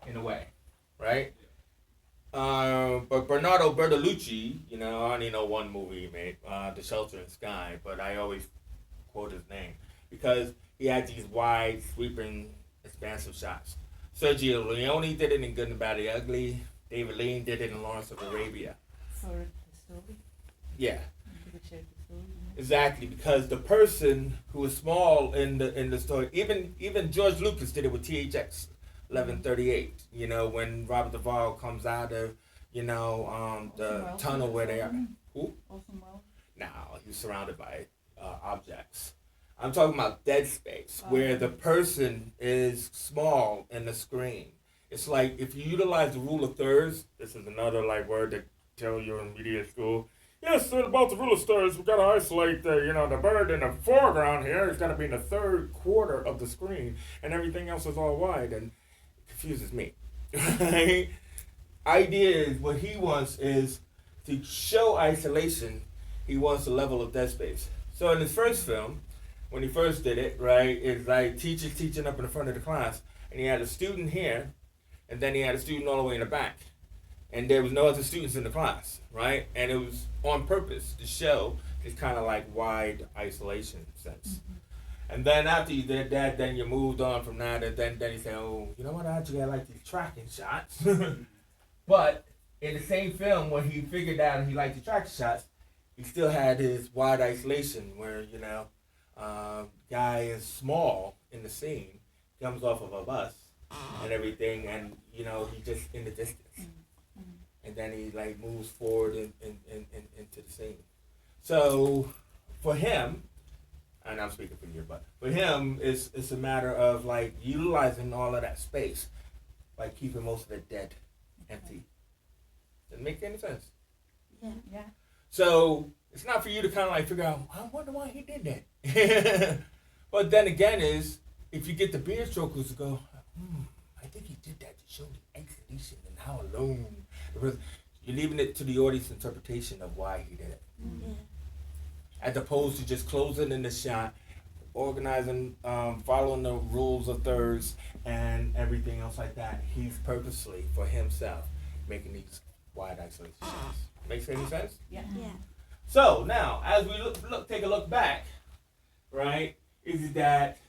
In a way, right? But Bernardo Bertolucci, you know, I only know one movie he made, The Shelter in the Sky, but I always quote his name because he had these wide, sweeping, expansive shots. Sergio Leone did it in Good and Bad and Ugly. David Lean did it in Lawrence of Arabia. For the story. Yeah. You could share the story. Exactly, because the person who is small in the story, even George Lucas did it with THX 1138. You know, when Robert Duvall comes out of, you know, the tunnel where they are. Who? Orson Welles. No, he's surrounded by objects. I'm talking about dead space, where the person is small in the screen. It's like if you utilize the rule of thirds. This is another like word that tell you in media school. Yes, about the rule of thirds, we've got to isolate the bird in the foreground here. It's got to be in the third quarter of the screen, and everything else is all wide, and it confuses me. Right? Idea is what he wants is to show isolation. He wants a level of dead space. So in his first film, when he first did it, right, it's like teachers teaching up in the front of the class, and he had a student here, and then he had a student all the way in the back. And there was no other students in the class, right? And it was on purpose to show this kind of like wide isolation sense. Mm-hmm. And then after you did that, then you moved on from that, and then you say, oh, you know what, actually I like these tracking shots. But in the same film, when he figured out he liked the tracking shots, he still had his wide isolation where, you know, guy is small in the scene, comes off of a bus and everything, and, you know, he just in the distance. And then he like moves forward into the scene. So for him, and I'm speaking for you, but for him, it's a matter of like utilizing all of that space by keeping most of it dead, empty. Doesn't make any sense. Yeah. Yeah. So it's not for you to kind of like figure out, I wonder why he did that. But then again is, if you get the beard strokers to go, I think he did that to show the isolation and how alone. Because you're leaving it to the audience interpretation of why he did it. Yeah. As opposed to just closing in the shot, organizing, following the rules of thirds and everything else like that. He's purposely, for himself, making these wide isolation shots. Makes any sense? Yeah. Yeah. So now, as we take a look back, right, is that,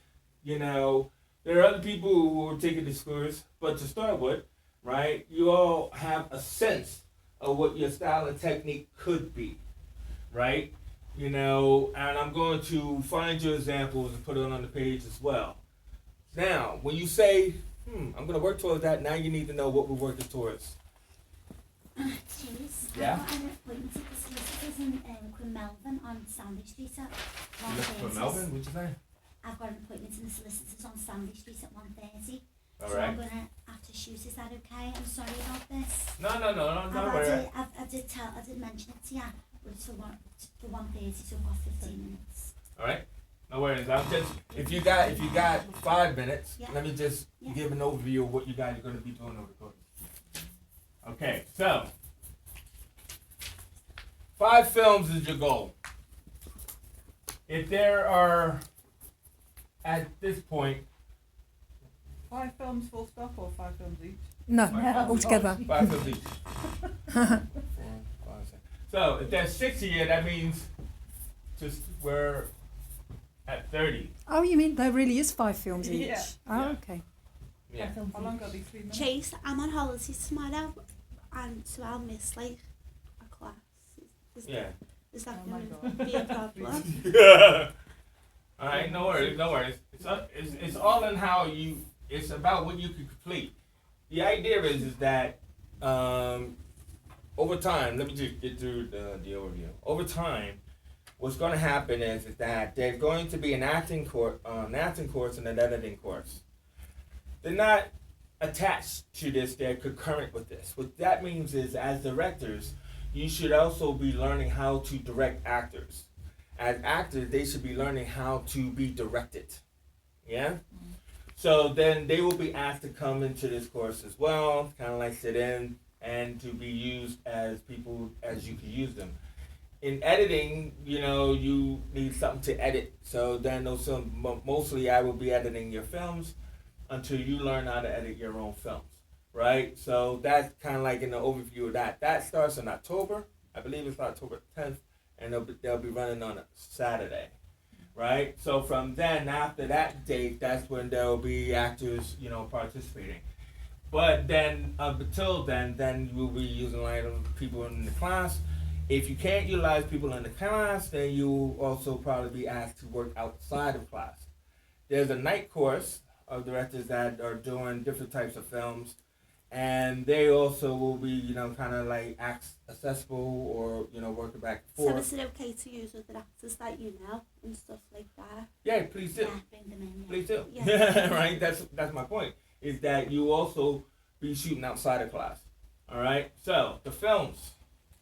you know, there are other people who are taking this course, but to start with, right, you all have a sense of what your style and technique could be, right? You know, and I'm going to find your examples and put it on the page as well. Now, when you say, I'm going to work towards that, now you need to know what we're working towards. Jeez. Yeah? I've got an appointment at the solicitors in Queen Melvin on Stanley Street at 1:30. For Melvin, what'd you say? I've got an appointment in the solicitors on Stanley Street at 1:30. All So right. I'm going to have to shoot. Is that okay? I'm sorry about this. No, don't worry. I did mention it to you. But it's for 1:30, so I've got 15 minutes. All right. No worries. I'm just if you got 5 minutes, Yeah. let me just Yeah. give an overview of what you guys are going to be doing over the course. Okay, so 5 films is your goal. If there are at this point 5 films full stop or 5 films each? No, Five altogether. 5 of each. 4, 5, 6. So if there's 6 a year, that means just we're at 30. Oh, you mean there really is 5 films each? Yeah. Oh, Yeah. okay. Yeah. How long are these 3 minutes? Chase, I'm on holidays tomorrow, and so I'll miss like a class. Yeah. Is that Oh my going to God. be a problem? All right, no worries, no worries. It's all in how you. It's about what you can complete. The idea is that over time. Let me just get through the overview. Over time, what's going to happen is that there's going to be an acting course, and an editing course. They're not attached to this. They're concurrent with this. What that means is, as directors, you should also be learning how to direct actors. As actors, they should be learning how to be directed. Yeah? Mm-hmm. So then they will be asked to come into this course as well, kind of like sit in, and to be used as people as you can use them. In editing, you need something to edit. So then mostly I will be editing your films until you learn how to edit your own films. Right? So that's kind of like in the overview of that. That starts in October. I believe it's October 10th. And they'll be running on a Saturday, right? So from then, after that date, that's when there will be actors, participating. But then, until then you will be using people in the class. If you can't utilize people in the class, then you will also probably be asked to work outside of class. There's a night course of directors that are doing different types of films. And they also will be, kind of like accessible or, working back and forth. So is it okay to use other actors that you know and stuff like that? Yeah, please do. Yeah, bring them in. Please do. Yeah. Right? That's my point. Is that you also be shooting outside of class. All right? So, the films.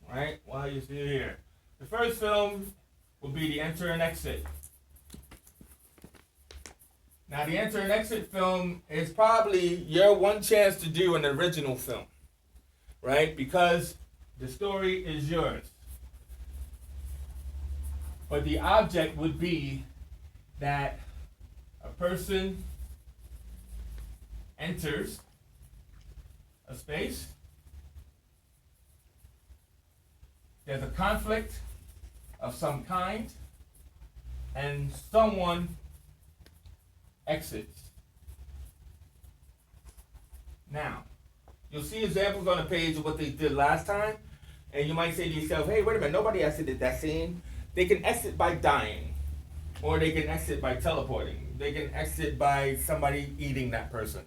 Right? While you're still here. The first film will be the Enter and Exit. Now, the Enter and Exit film is probably your one chance to do an original film, right? Because the story is yours. But the object would be that a person enters a space. There's a conflict of some kind, and someone exits. Now, you'll see examples on the page of what they did last time, and you might say to yourself, hey, wait a minute, nobody exited that scene. They can exit by dying, or they can exit by teleporting. They can exit by somebody eating that person,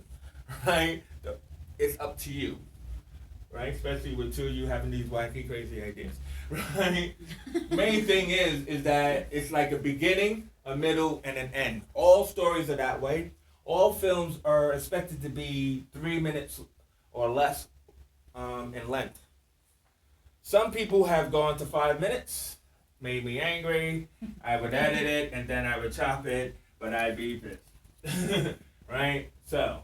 right? It's up to you, right? Especially with two of you having these wacky, crazy ideas, right? Main thing is that it's like a beginning, a middle, and an end. All stories are that way. All films are expected to be 3 minutes or less in length. Some people have gone to 5 minutes, made me angry. I would edit it, and then I would chop it, but I'd be pissed. Right? So,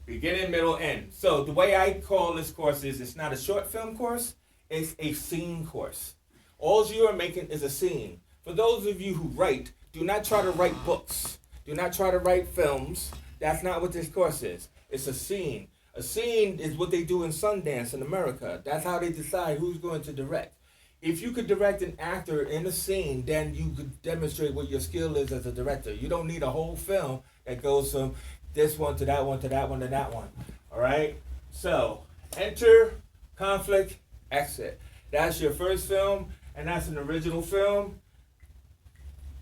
beginning, middle, end. So, the way I call this course is it's not a short film course, it's a scene course. All you are making is a scene. For those of you who write, do not try to write books. Do not try to write films. That's not what this course is. It's a scene. A scene is what they do in Sundance in America. That's how they decide who's going to direct. If you could direct an actor in a scene, then you could demonstrate what your skill is as a director. You don't need a whole film that goes from this one to that one to that one to that one. All right? So, enter, conflict, exit. That's your first film, and that's an original film.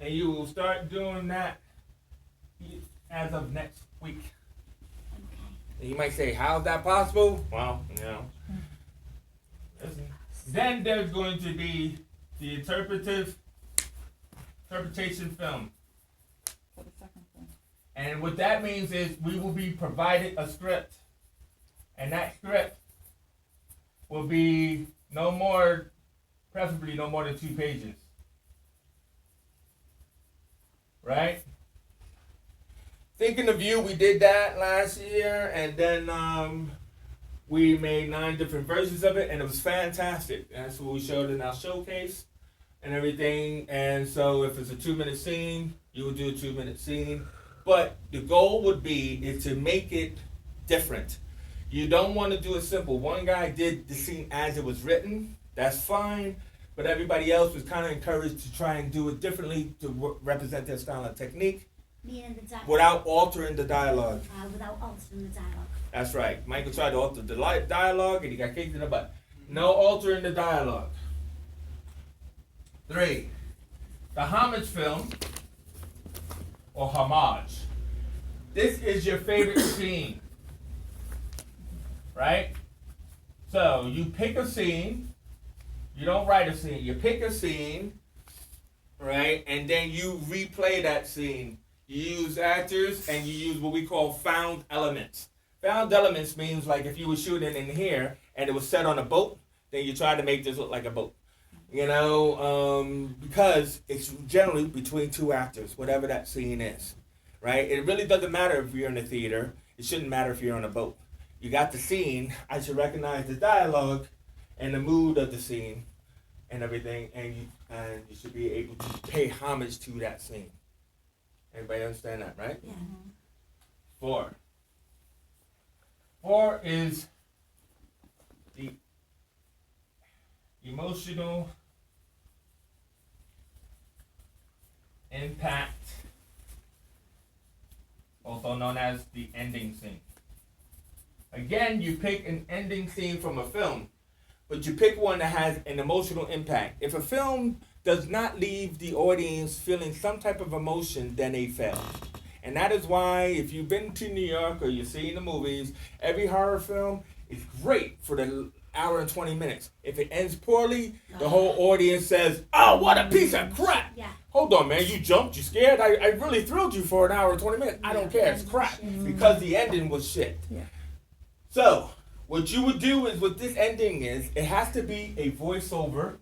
And you will start doing that as of next week. And you might say, how is that possible? Well, listen. Then there's going to be the interpretation film. For the second film. And what that means is we will be provided a script. And that script will be preferably no more than 2 pages. Right? Thinking of You, we did that last year, and then we made 9 different versions of it, and it was fantastic. That's what we showed in our showcase and everything. And so if it's a 2-minute scene, you would do a 2-minute scene. But the goal would be is to make it different. You don't want to do it simple. One guy did the scene as it was written. That's fine. But everybody else was kind of encouraged to try and do it differently to represent their style and technique. Meaning the without altering the dialogue. Without altering the dialogue. That's right. Michael tried to alter the dialogue and he got kicked in the butt. No altering the dialogue. 3. The homage film or homage. This is your favorite scene. Right? So you pick a scene. You don't write a scene. You pick a scene, right? And then you replay that scene. You use actors and you use what we call found elements. Found elements means like if you were shooting in here and it was set on a boat, then you try to make this look like a boat. You know, because it's generally between two actors, whatever that scene is, right? It really doesn't matter if you're in a theater. It shouldn't matter if you're on a boat. You got the scene. I should recognize the dialogue and the mood of the scene and everything, and you should be able to pay homage to that scene. Everybody understand that, right? Yeah. 4. 4 is the emotional impact, also known as the ending scene. Again, you pick an ending scene from a film, but you pick one that has an emotional impact. If a film does not leave the audience feeling some type of emotion, then they fail. And that is why, if you've been to New York or you've seen the movies, every horror film is great for the hour and 20 minutes. If it ends poorly, the whole audience says, "Oh, what a piece of crap!" Yeah. Hold on, man, you jumped, you scared? I really thrilled you for an hour and 20 minutes. I don't care, it's crap. Because the ending was shit. Yeah. So, what you would do is, what this ending is, it has to be a voiceover,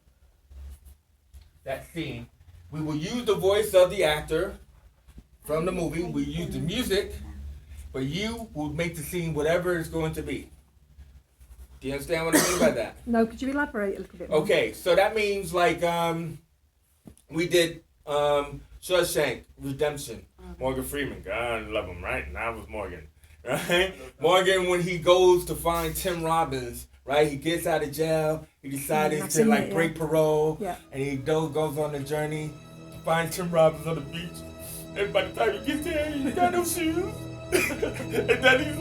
that scene. We will use the voice of the actor from the movie. We use the music, but you will make the scene whatever it's going to be. Do you understand what I mean by that? No, could you elaborate a little bit more? Okay, so that means like we did Shawshank Redemption. Morgan Freeman, God, I love him, right? And that was Morgan, right? Morgan, when he goes to find Tim Robbins, right? He gets out of jail. He decided to like break parole, and he goes on the journey to find Tim Robbins on the beach. And by the time he gets there, he's got no shoes. And then he's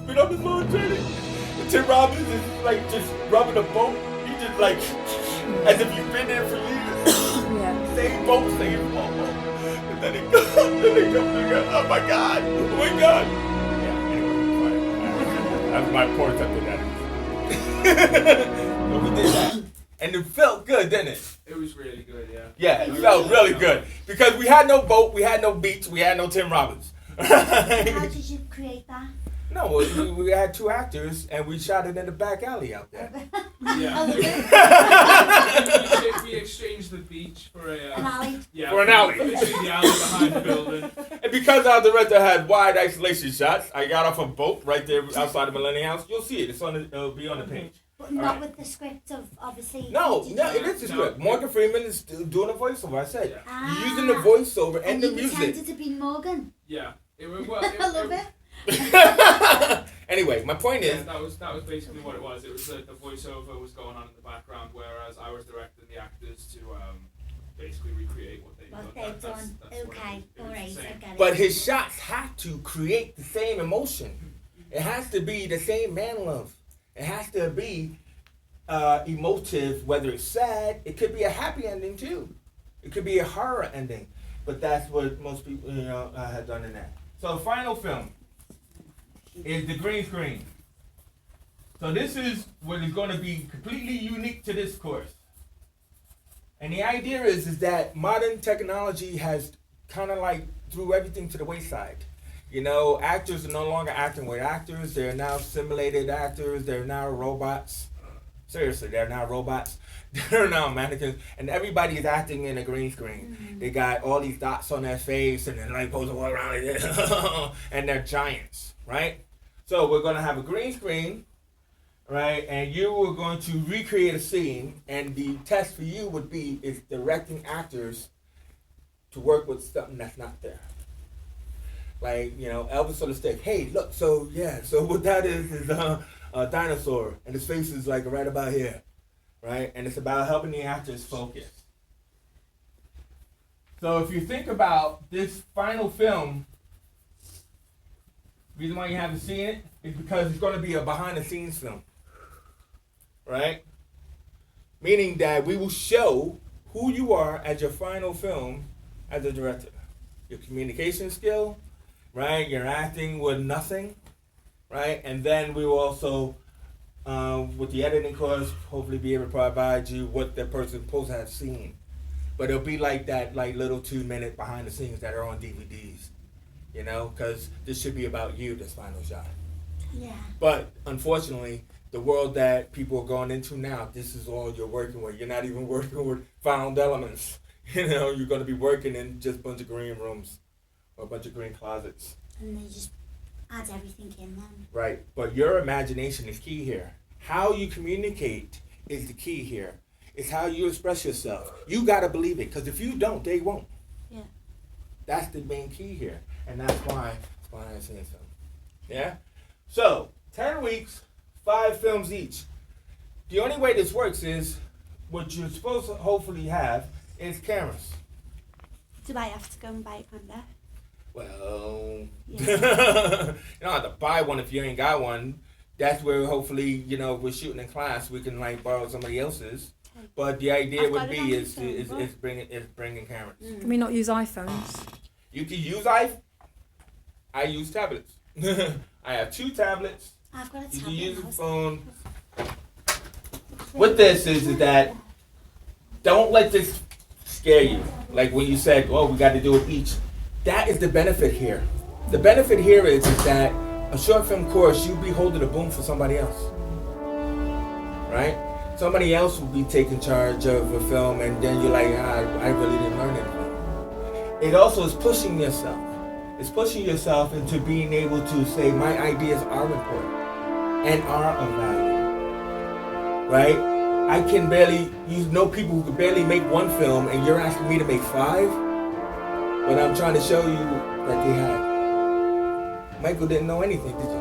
been on this little journey. And Tim Robbins is like just rubbing a boat. He just like, as if you've been there for years. Same boat, same boat. And then he goes, oh my God, oh my God. Yeah, anyway, that was my poor attempt at that. So we did that. And it felt good, didn't it? It was really good, yeah. Yeah, it felt really good. Because we had no boat, we had no beach, we had no Tim Robbins. How did you create that? No, we had 2 actors, and we shot it in the back alley out there. Yeah. We exchanged the beach for an alley. Yeah, for an alley. Literally the alley behind the building. And because our director had wide isolation shots, I got off a boat right there outside the Millennium House. You'll see it. It'll be on the page. But not with the script of, obviously... No, it is the script. Morgan Freeman is still doing a voiceover. I said, you're using the voiceover and the music. And you pretended to be Morgan. Yeah. I love it. Anyway, my point is... that was basically what it was. It was the voiceover was going on in the background, whereas I was directing the actors to basically recreate what they've done. Okay, alright, I get it. But his shots have to create the same emotion. It has to be the same man love. It has to be emotive, whether it's sad. It could be a happy ending too. It could be a horror ending. But that's what most people, have done in that. So the final film is the green screen. So this is what is going to be completely unique to this course. And the idea is that modern technology has kind of like threw everything to the wayside. Actors are no longer acting with actors. They're now simulated actors. They're now robots. Seriously, they're now robots. They're now mannequins. And everybody is acting in a green screen. Mm-hmm. They got all these dots on their face and then supposed to walk around like this. And they're giants, right? So we're going to have a green screen, right? And you are going to recreate a scene. And the test for you would be directing actors to work with something that's not there. Like, you know, Elvis on the stick. Hey, look, so what that is a dinosaur, and his face is like right about here, right? And it's about helping the actors focus. So if you think about this final film, the reason why you haven't seen it is because it's going to be a behind-the-scenes film, right? Meaning that we will show who you are as your final film as a director. Your communication skill, right? Your acting with nothing, right? And then we will also, with the editing course, hopefully be able to provide you what the person supposed to have seen. But it'll be like that, like little 2-minute behind the scenes that are on DVDs, you know? Because this should be about you, this final shot. Yeah. But unfortunately, the world that people are going into now, this is all you're working with. You're not even working with found elements. You know, you're going to be working in just a bunch of green rooms or a bunch of green closets. And they just add everything in then. Right. But your imagination is key here. How you communicate is the key here. It's how you express yourself. You got to believe it, because if you don't, they won't. Yeah. That's the main key here. And that's why I'm saying so. Yeah? So, 10 weeks, 5 films each. The only way this works is what you're supposed to hopefully have is cameras. Do I have to go and buy a camera? Well, Yeah. you don't have to buy one if you ain't got one. That's where hopefully, you know, if we're shooting in class, we can like borrow somebody else's. But the idea would be is bringing cameras. Can we not use iPhones? You can use I use tablets. I have 2 tablets. I've got a tablet. You can use a now. phone. What this is that don't let this scare you. Like when you said, "Oh, we got to do it each." That is the benefit here. The benefit here is that a short film course, you'll be holding a boom for somebody else, right? Somebody else will be taking charge of a film, and then you're like, I really didn't learn anything. It also is pushing yourself. It's pushing yourself into being able to say, my ideas are important and are of value, right? I can barely, you know people who can barely make 1 film, and you're asking me to make 5? But I'm trying to show you that they had. Michael didn't know anything, did you?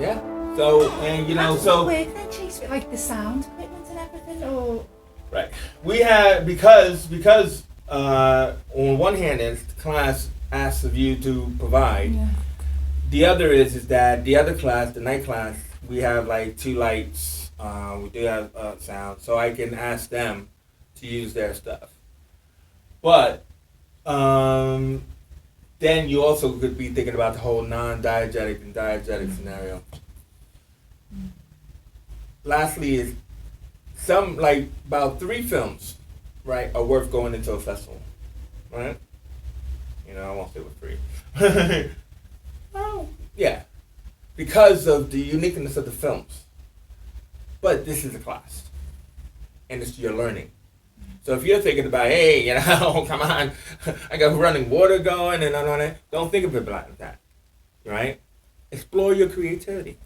Yeah? So, and you know, How does so... it work then, Chase, with like the sound equipment and everything, or...? Right. We have, because on one hand, is the class asks of you to provide. Yeah. The other is that the other class, the night class, we have like 2 lights. We do have sound, so I can ask them to use their stuff. But then you also could be thinking about the whole non-diegetic and diegetic scenario. Lastly, is some like about 3 films, right, are worth going into a festival, right? You know, I won't say with 3. Well, yeah, because of the uniqueness of the films. But this is a class, and it's your learning. So if you're thinking about, hey, you know, come on, I got running water going and all that, don't think of it like that, right? Explore your creativity.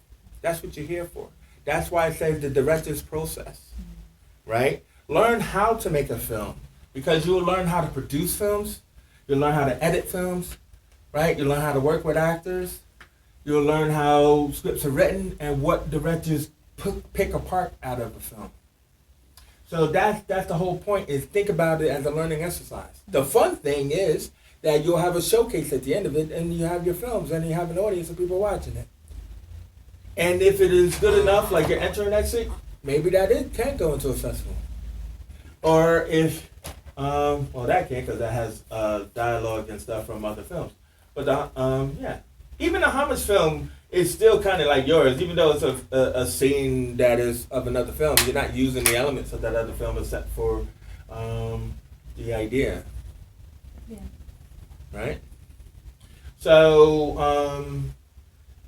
That's what you're here for. That's why I say the director's process, right? Learn how to make a film, because you'll learn how to produce films, you'll learn how to edit films, right? You'll learn how to work with actors, you'll learn how scripts are written and what directors pick apart out of a film. So that's the whole point, is think about it as a learning exercise. The fun thing is that you'll have a showcase at the end of it, and you have your films, and you have an audience of people watching it. And if it is good enough, like you're entering exit, maybe it can go into a festival. Or if, well, that can't, because that has dialogue and stuff from other films. But yeah, even a homage film is still kind of like yours, even though it's a scene that is of another film. You're not using the elements of that other film except for the idea. Yeah. Right? So,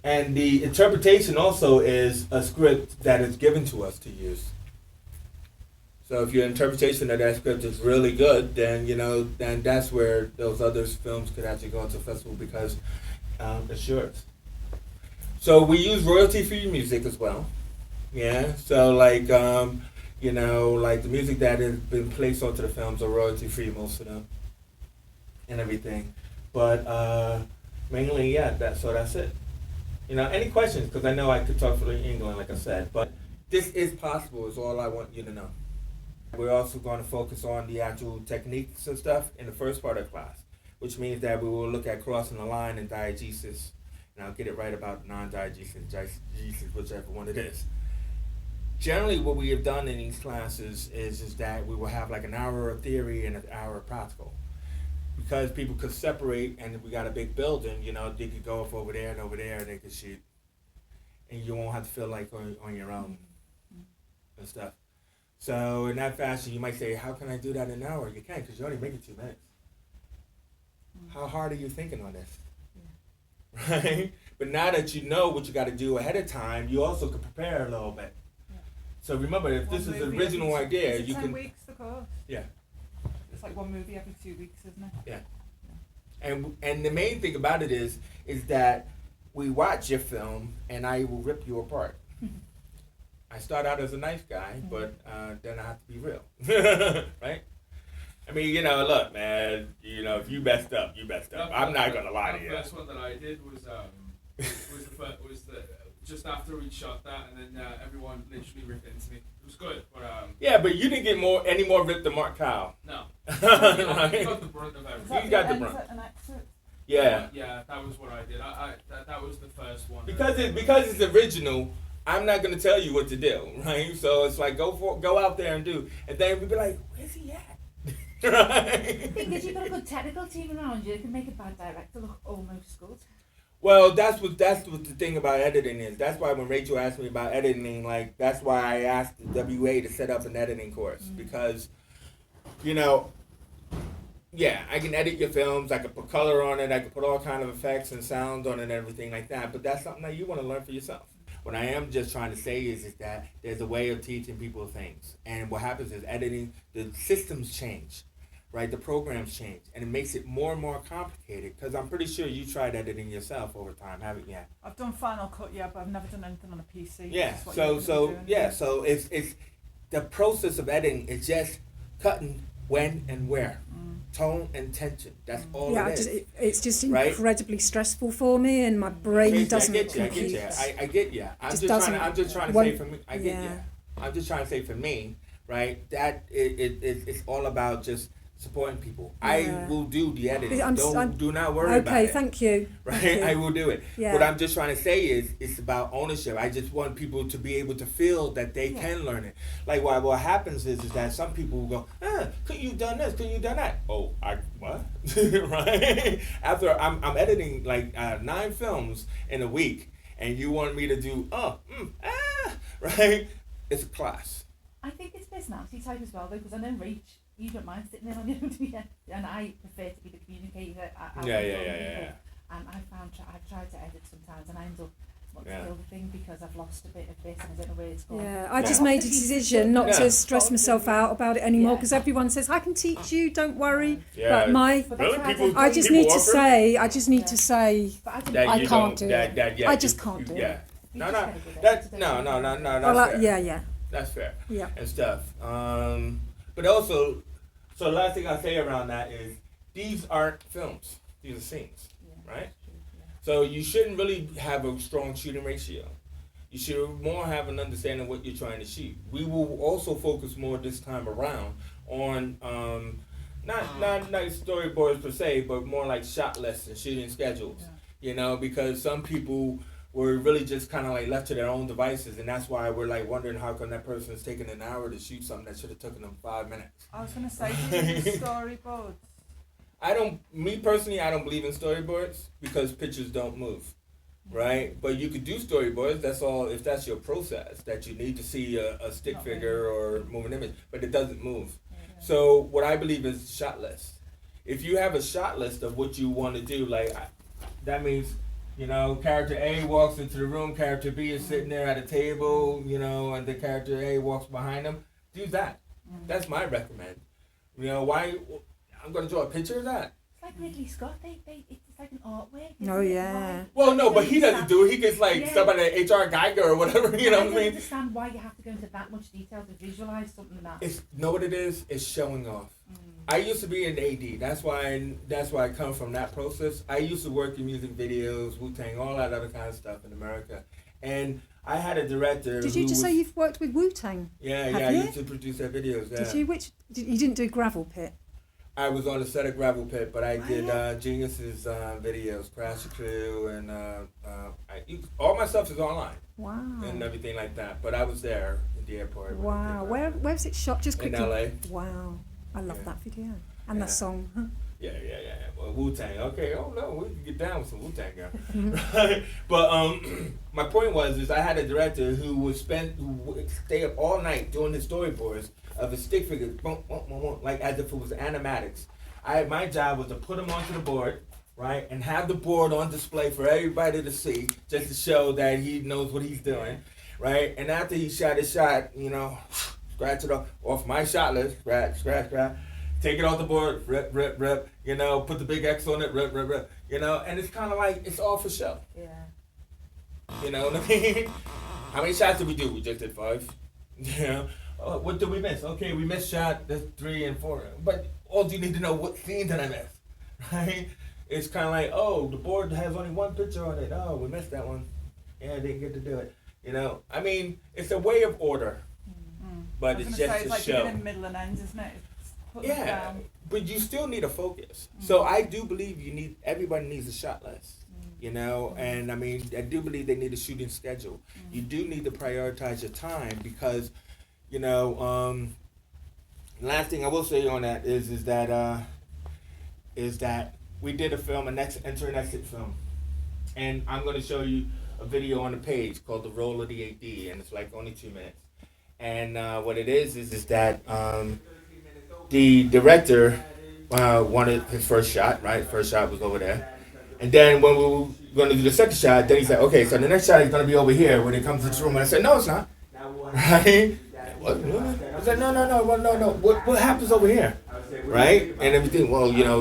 and the interpretation also is a script that is given to us to use. So if your interpretation of that script is really good, then, you know, then that's where those other films could actually go into a festival, because it's yours. So we use royalty-free music as well. Yeah, so like, you know, like the music that has been placed onto the films are royalty-free, most of them, and everything. But mainly, yeah, that's it. Any questions? Because I know I could talk for England, like I said, but this is possible is all I want you to know. We're also going to focus on the actual techniques and stuff in the first part of the class, which means that we will look at crossing the line and diegesis, and I'll get it right about non-diegesis, diegesis, whichever one it is. Generally, what we have done in these classes is that we will have like an hour of theory and an hour of practical. Because people could separate, and we got a big building, they could go up over there, and they could shoot. And you won't have to feel like on your own and stuff. So in that fashion, you might say, how can I do that in an hour? You can't, because you only make it 2 minutes. How hard are you thinking on this? Right? But now that you know what you got to do ahead of time, you also can prepare a little bit. So remember, if this is the original idea, you can... 10 weeks, the course? Yeah. It's like one movie every 2 weeks, isn't it? Yeah. And the main thing about it is that we watch your film, and I will rip you apart. I start out as a nice guy, but then I have to be real. Right? I mean, look, man, if you messed up, you messed up. I'm not going to lie to you. The first one that I did was just after we shot that, and then everyone literally ripped into me. It was good, but yeah, but you didn't get any more ripped than Mark Kyle. No. Right? He got the brunt of everything. He got the brunt. Yeah. Yeah, that was what I did. That was the first one. Because it's original, I'm not gonna tell you what to do, right? So it's like go out there and do, and then we'll be like, where's he at? Right? The thing is, you've got a good technical team around you. It can make a bad director look almost good. Well, that's what the thing about editing is. That's why when Rachel asked me about editing, like that's why I asked the WA to set up an editing course because, yeah, I can edit your films. I can put color on it. I can put all kind of effects and sounds on it and everything like that. But that's something that you want to learn for yourself. What I am just trying to say is that there's a way of teaching people things, and what happens is editing, the systems change. Right, the programs change, and it makes it more and more complicated. Because I'm pretty sure you tried editing yourself over time, haven't you? I've done Final Cut, yeah, but I've never done anything on a PC. Yeah, so it's the process of editing is just cutting when and where, tone and tension. That's all it is. It's just incredibly stressful for me, and my brain doesn't compute. I get you. I'm just trying to say for me. I get you. I'm just trying to say for me, right? That it's all about just supporting people. Yeah. I will do the editing. Do not worry about it. Okay, thank you. Right? Thank you. I will do it. Yeah. What I'm just trying to say is it's about ownership. I just want people to be able to feel that they can learn it. Like what happens is that some people will go, couldn't you done this? Couldn't you done that? Oh, what? Right? After I'm editing like 9 films in a week, and you want me to do right? It's a class. I think it's personality type as well, though, because I know Rach, you don't mind sitting there on your own, and I prefer to be the communicator. Yeah. And I've tried to edit sometimes, and I end up wanting to kill the thing because I've lost a bit of this and I don't know where it's gone. Yeah, I just made a decision not to stress myself out about it anymore because everyone says I can teach you, don't worry. Yeah. But I just need to say I can't do it. I just can't do it. No. That's fair. Yeah. That's fair. Yeah. And stuff. But also, so the last thing I say around that is these aren't films. These are scenes, right? So you shouldn't really have a strong shooting ratio. You should more have an understanding of what you're trying to shoot. We will also focus more this time around on not storyboards per se, but more like shot lists and shooting schedules. Because some people were really just kind of like left to their own devices, and that's why we're like wondering how come that person is taking an hour to shoot something that should have taken them 5 minutes. I was gonna say, do you use storyboards? I don't believe in storyboards because pictures don't move, right? But you could do storyboards. That's all. If that's your process, that you need to see a stick figure or move an image, but it doesn't move. So what I believe is shot list. If you have a shot list of what you want to do, like that means. Character A walks into the room, character B is sitting there at a table, and the character A walks behind them. Do that. That's my recommend. Why? I'm going to draw a picture of that. It's like Ridley Scott. It's like an artwork. Oh, yeah. Well, no, but he doesn't do it. He gets somebody, HR Geiger or whatever, you know what I mean? I understand why you have to go into that much detail to visualize something like that. Know what it is? It's showing off. I used to be an AD. That's why I come from that process. I used to work in music videos, Wu-Tang, all that other kind of stuff in America. And I had a director. Did you just say you've worked with Wu-Tang? Yeah, Have I you? used to produce their videos. Yeah. Did you? You didn't do Gravel Pit? I was on the set of Gravel Pit, but I did Genius's videos, Crash the Crew, and all my stuff is online. Wow. And everything like that. But I was there at the airport. Wow. Where was it shot? Just quickly. In LA. Wow. I love that video and that song. Yeah. Well, Wu-Tang. Okay. Oh no, we can get down with some Wu-Tang, girl. Right? But my point is I had a director who would stay up all night doing the storyboards of the stick figures, boom, boom, boom, boom, like as if it was animatics. My job was to put them onto the board, right, and have the board on display for everybody to see, just to show that he knows what he's doing, right. And after he shot his shot, scratch it off my shot list, scratch. Take it off the board, rip, put the big X on it, rip, and it's kind of like, it's all for show. Yeah. You know what I mean? How many shots did we do? We just did 5. What did we miss? Okay, we missed shot 3 and 4. But all you need to know, what scene did I miss? Right? It's kind of like, the board has only one picture on it. Oh, we missed that one. Yeah, I didn't get to do it. I mean, it's a way of order. Mm-hmm. But it's just it's like show. beginning, middle, and end, isn't it? Yeah, but you still need a focus. So I do believe everybody needs a shot list. And I mean, I do believe they need a shooting schedule. You do need to prioritize your time because, last thing I will say on that is that we did a film, enter and exit film, and I'm going to show you a video on the page called The Role of the AD, and it's like only 2 minutes. And what it is that the director wanted his first shot, right? First shot was over there. And then when we were going to do the second shot, then he said, okay, so the next shot is going to be over here when it comes to this room. And I said, no, it's not. Right? I said, no. What happens over here? Right? And everything,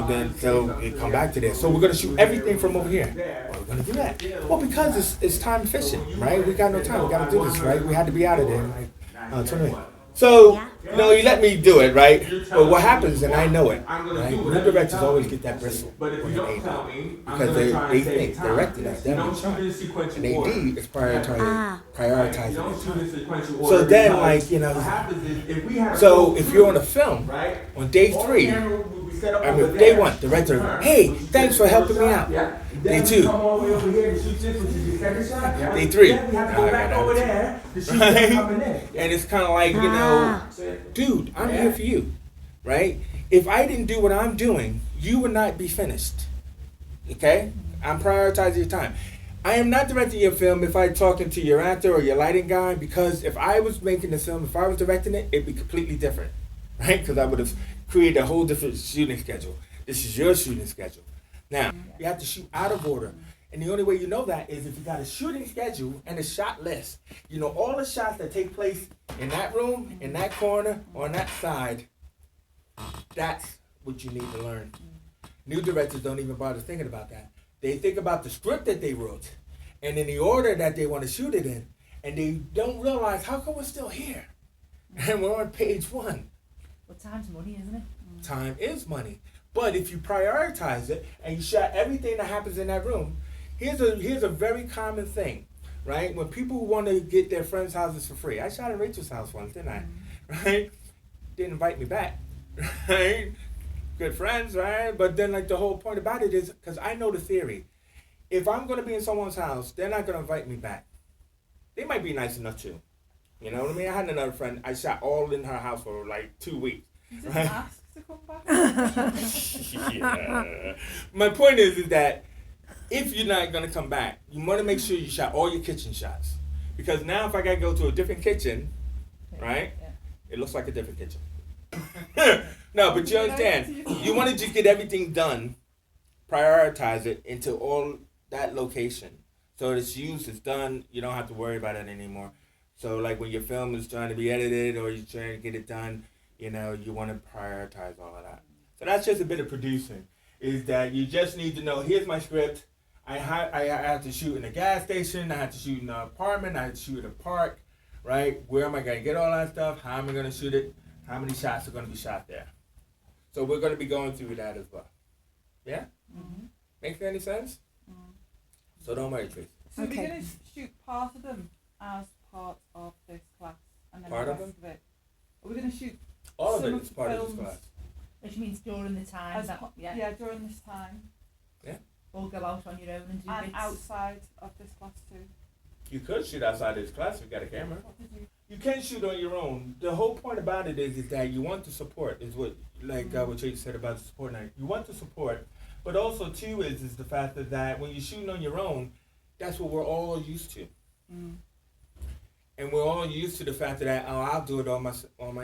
then so we come back to this. So we're going to shoot everything from over here. Why are we going to do that? Well, because it's time efficient, right? We got no time. We got to do this, right? We had to be out of there. Like, 20 minutes. So, you let me do it, right? But what happens, and I know it, right? New directors always get that bristle when they AD because they think directing at them and shot. And AD is prioritizing it. So then, so if you're on a film, on day 3, day 1, director, hey, thanks for helping me out. Day 2, day 3, and it's kind of like, dude, I'm here for you, right? If I didn't do what I'm doing, you would not be finished, okay? I'm prioritizing your time. I am not directing your film if I'm talking to your actor or your lighting guy, because if I was making the film, if I was directing it, it'd be completely different, right? Because I would have created a whole different shooting schedule. This is your shooting schedule. Now, you have to shoot out of order. And the only way you know that is if you got a shooting schedule and a shot list. All the shots that take place in that room, in that corner, or on that side, that's what you need to learn. New directors don't even bother thinking about that. They think about the script that they wrote and in the order that they want to shoot it in. And they don't realize, how come we're still here? And we're on page 1. Well, time's money, isn't it? Time is money. But if you prioritize it and you shot everything that happens in that room, here's a very common thing, right? When people want to get their friends' houses for free. I shot at Rachel's house once, didn't I? Right? Didn't invite me back, right? Good friends, right? But then the whole point about it is, because I know the theory. If I'm going to be in someone's house, they're not going to invite me back. They might be nice enough to. You know what I mean? I had another friend, I shot all in her house for 2 weeks. You didn't ask to come back? Yeah. My point is that if you're not going to come back, you want to make sure you shot all your kitchen shots. Because now if I got to go to a different kitchen, right, it looks like a different kitchen. No, but you understand. You want to just get everything done, prioritize it into all that location. So it's used, it's done, you don't have to worry about it anymore. So when your film is trying to be edited or you're trying to get it done, you want to prioritize all of that. So that's just a bit of producing, is that you just need to know, here's my script. I have to shoot in a gas station. I have to shoot in an apartment. I have to shoot in a park, right? Where am I going to get all that stuff? How am I going to shoot it? How many shots are going to be shot there? So we're going to be going through that as well. Yeah? Mm-hmm. Makes any sense? Mm. So don't worry, Tracy. So Okay. we're going to shoot part of them as part of this class, and then Part the of rest of it. Are we going to shoot All of some it is part of this films class. Which means during the time as that, yeah, during this time, or go out on your own and do and bits. outside of this class too? You could shoot outside this class if you got a camera. What did you? You can shoot on your own. The whole point about it is that you want to support, is what, like what Tracy said about the support night. You want to support, but also too is the fact that when you're shooting on your own, that's what we're all used to. Mm. And we're all used to the fact that I'll do it on my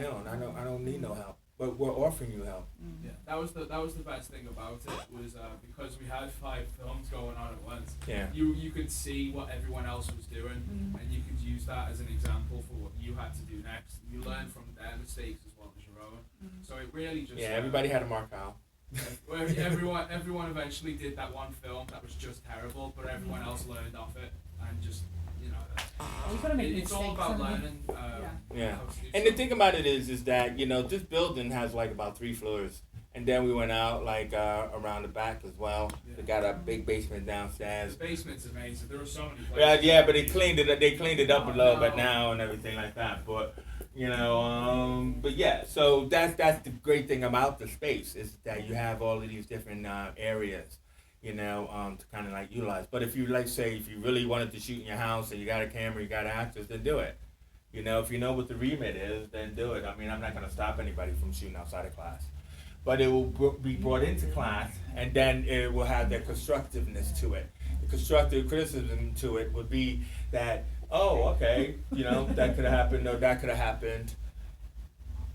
own. I don't need no help. But we're offering you help. Yeah, that was the best thing about it was because we had 5 films going on at once. Yeah. You could see what everyone else was doing, and you could use that as an example for what you had to do next. You learn from their mistakes as well as your own. So it really just Everybody had a mark out. everyone eventually did that one film that was just terrible, but everyone else learned off it and just You've got to make it's all mistakes, about haven't you? learning. Yeah. How to do And the stuff. thing about it is that, this building has like about 3 floors. And then we went out like around the back as well. We got a big basement downstairs. The basement's amazing. There were so many places. Yeah, but they cleaned it up a little bit now and everything like that. But but yeah, so that's the great thing about the space is that you have all of these different areas, to kind of like utilize. But if you if you really wanted to shoot in your house and you got a camera, you got actors, then do it. If you know what the remit is, then do it. I mean, I'm not going to stop anybody from shooting outside of class. But it will be brought into class, and then it will have that constructiveness to it. The constructive criticism to it would be that, okay, that could have happened, or that could have happened,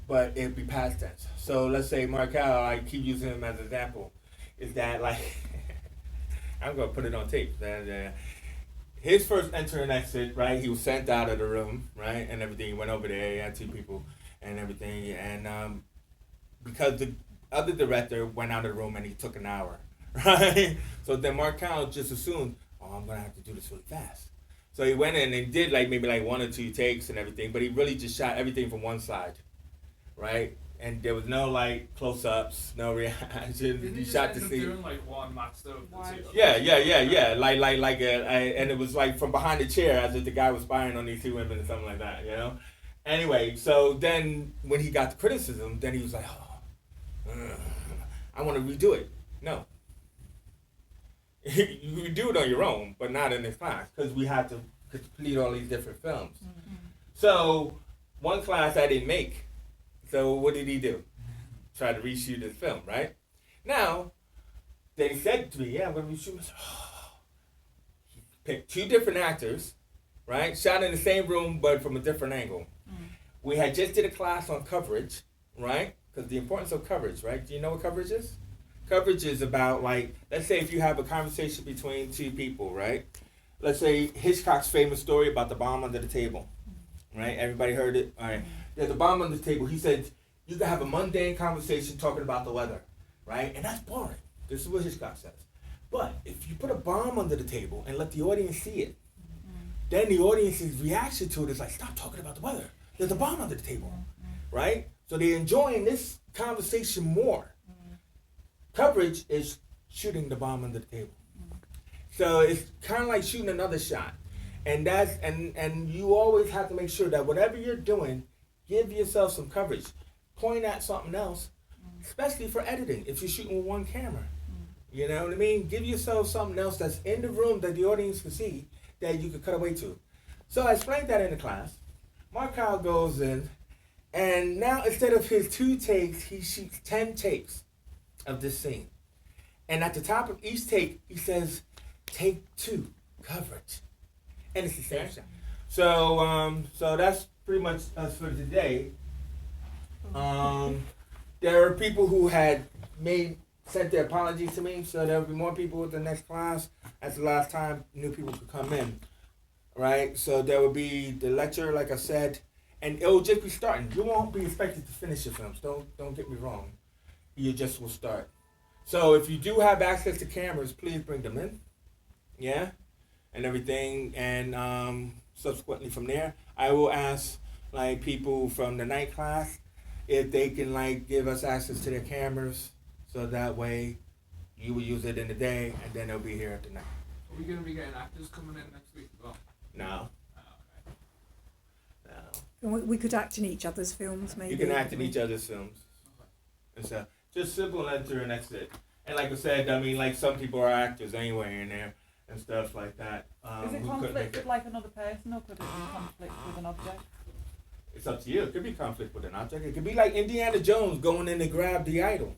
but it'd be past tense. So let's say Markel, I keep using him as an example, is that I'm going to put it on tape. His first enter and exit, right, he was sent out of the room, right, and everything. He went over there, he had 2 people and everything, and because the other director went out of the room and he took an hour, right? So then Markel just assumed, I'm going to have to do this really fast. So he went in and did maybe 1 or 2 takes and everything, but he really just shot everything from one side, right? And there was no close-ups, no reaction. Didn't He just shot end the up scene. doing one master of the 2? Yeah. And it was from behind the chair as if the guy was spying on these 2 women or something like that, Anyway, so then when he got the criticism, then he was like, I want to redo it. No. You do it on your own, but not in this class, because we had to complete all these different films. Mm-hmm. So one class I didn't make. So what did he do? Try to reshoot this film, right? Now, they said to me, I'm going to reshoot this. He picked 2 different actors, right? Shot in the same room, but from a different angle. Mm. We had just did a class on coverage, right? Because the importance of coverage, right? Do you know what coverage is? Coverage is about, let's say if you have a conversation between 2 people, right? Let's say Hitchcock's famous story about the bomb under the table, right? Everybody heard it? All right. There's a bomb under the table. He said, you can have a mundane conversation talking about the weather, right? And that's boring. This is what Hitchcock says. But if you put a bomb under the table and let the audience see it, then the audience's reaction to it is stop talking about the weather. There's a bomb under the table, right? So they're enjoying this conversation more. Coverage is shooting the bomb under the table. So it's kind of like shooting another shot. And that's and you always have to make sure that whatever you're doing, give yourself some coverage. Point at something else, especially for editing, if you're shooting with one camera. You know what I mean? Give yourself something else that's in the room that the audience can see that you could cut away to. So I explained that in the class. Markel goes in, and now instead of his 2 takes, he shoots 10 takes of this scene. And at the top of each take, he says, take 2, coverage. And it's the same shot. So that's pretty much us for today. There are people who had sent their apologies to me, so there will be more people with the next class. That's the last time new people could come in, right? So there will be the lecture, like I said, and it will just be starting. You won't be expected to finish your films. Don't get me wrong. You just will start. So if you do have access to cameras, please bring them in, yeah, and everything. And subsequently from there, I will ask people from the night class if they can like give us access to their cameras, so that way you will use it in the day and then they'll be here at the night. Are we going to be getting actors coming in next week as well? No. Oh, okay. No. We could act in each other's films, maybe. You can act in each other's films. And so just simple enter and that's it. And like I said, I mean, like some people are actors anyway in there and stuff like that. Is it who couldn't conflict make with like another person, or could it be conflict with an object? It's up to you. It could be conflict with an object. It could be like Indiana Jones going in to grab the idol.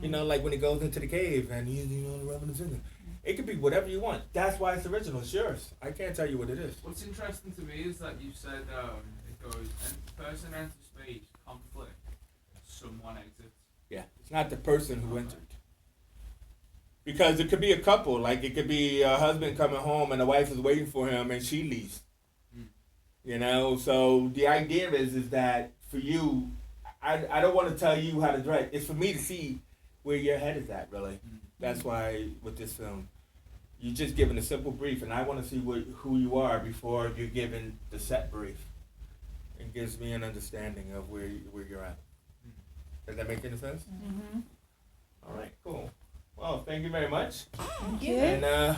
You know, like when he goes into the cave and he's, rubbing his finger. It could be whatever you want. That's why it's original. It's yours. I can't tell you what it is. What's interesting to me is that you said it goes, person enters stage, conflict, someone exits. Yeah, it's not the person who entered. Because it could be a couple. Like it could be a husband coming home and the wife is waiting for him and she leaves. You know, so the idea is that for you, I don't want to tell you how to direct. It's for me to see where your head is at, really. That's why with this film, you're just given a simple brief, and I want to see who you are before you're given the set brief. It gives me an understanding of where you're at. Does that make any sense? Mm-hmm. All right, cool. Well, thank you very much. Thank you. And